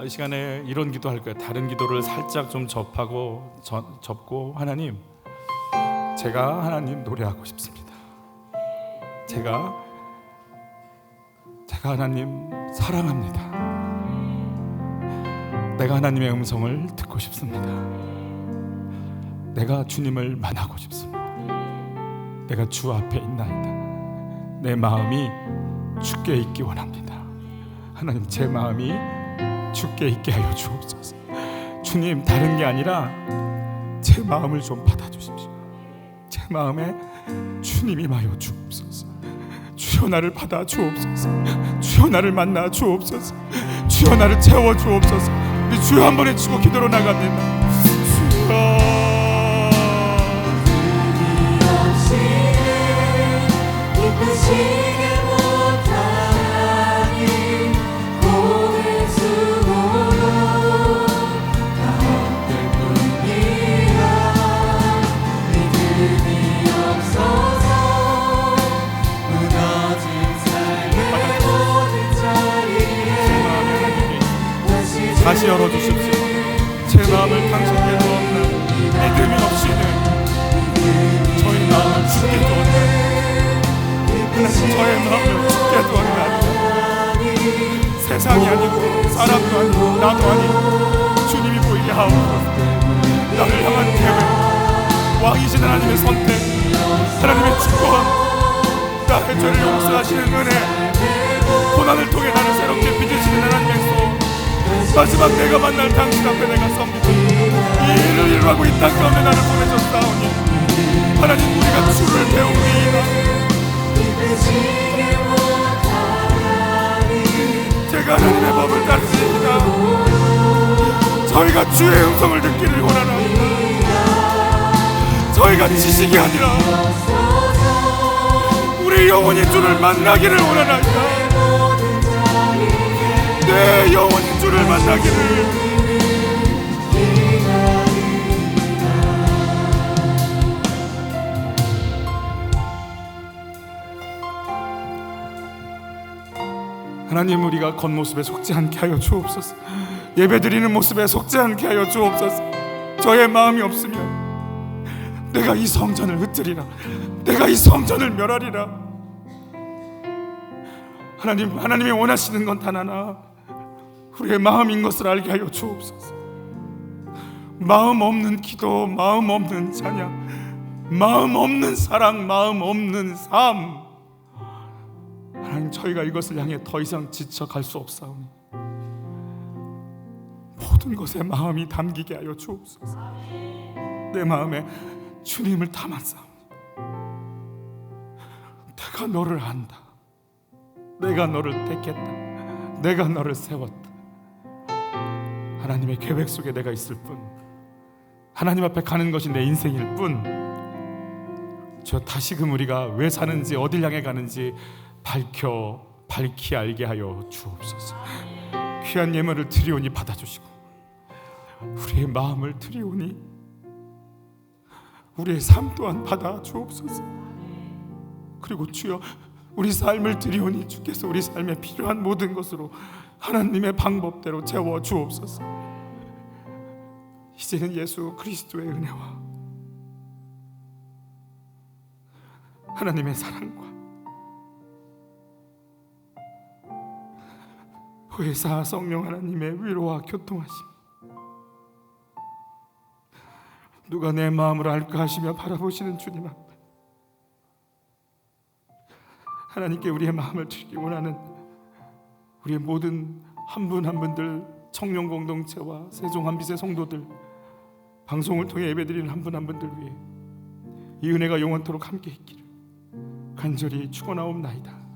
이 시간에 이런 기도할 거예요. 다른 기도를 살짝 좀 접고 하나님 제가 하나님 노래하고 싶습니다. 제가 하나님 사랑합니다. 내가 하나님의 음성을 듣고 싶습니다. 내가 주님을 만나고 싶습니다. 내가 주 앞에 있나이다. 내 마음이 주께 있기 원합니다. 하나님, 제 마음이 주께 있게 하여 주옵소서. 주님, 다른 게 아니라 제 마음을 좀 받아주십시오. 제 마음에 주님이 임하여 주옵소서. 주여, 나를 받아 주옵소서. 주여, 나를 만나 주옵소서. 주여, 나를 채워 주옵소서. 우리 주여 한 번에 치고 기도로 나갑니다. 주여, 기쁘시게 못하니 고백 수고로 다 헛될 뿐이라 믿음이 없어서 무너진 삶의 모든 자리에 다시 열어주십시오. 제 마음을 당신께 두었나. 믿음이 없이는 저희 마음을 주께 두었나. 저의 마음을 주께 두었나. 세상이 아니고 사람도 아니고 나도 아니고 주님이 보이게 하옵소서. 나를 향한 계획, 왕이신 하나님의 선택, 하나님의 축원, 나의 죄를 용서하시는 은혜, 고난을 통해 나를 새롭게 빚으시는 하나님의 소, 마지막 내가 만날 당신 앞에 내가 섭니다. 이 일을 이루라고 이 땅 가운데 나를 보내셨사오니 하나님, 우리가 주를 배우리이다. 제가 하나님의 법을 따르십니다. 저희가 주의 음성을 듣기를 원하나이다. 저희가 지식이 아니라 우리 영혼이 주를 만나기를 원하나이다. 내 영혼이 주를 만나기를. 하나님, 우리가 겉모습에 속지 않게 하여 주옵소서. 예배드리는 모습에 속지 않게 하여 주옵소서. 저의 마음이 없으면 내가 이 성전을 흩으리라. 내가 이 성전을 멸하리라. 하나님, 하나님이 원하시는 건 단 하나, 우리의 마음인 것을 알게 하여 주옵소서. 마음 없는 기도, 마음 없는 찬양, 마음 없는 사랑, 마음 없는 삶, 하나님, 저희가 이것을 향해 더 이상 지쳐갈 수 없사오니 모든 것에 마음이 담기게 하여 주옵소서. 내 마음에 주님을 담았사오니 내가 너를 안다. 내가 너를 택했다. 내가 너를 세웠다. 하나님의 계획 속에 내가 있을 뿐, 하나님 앞에 가는 것이 내 인생일 뿐, 저 다시금 우리가 왜 사는지 어딜 향해 가는지 밝히 알게 하여 주옵소서. 귀한 예물을 드리오니 받아주시고 우리의 마음을 드리오니 우리의 삶 또한 받아 주옵소서. 그리고 주여, 우리 삶을 드리오니 주께서 우리 삶에 필요한 모든 것으로 하나님의 방법대로 채워 주옵소서. 이제는 예수 그리스도의 은혜와 하나님의 사랑과 회사 성령 하나님의 위로와 교통하심, 누가 내 마음을 알까 하시며 바라보시는 주님 앞에 하나님께 우리의 마음을 드리기 원하는 우리의 모든 한 분 한 분들, 청년 공동체와 세종 한빛의 성도들, 방송을 통해 예배드리는 한 분 한 분들 위해 이 은혜가 영원토록 함께 있기를 간절히 축원하옵나이다.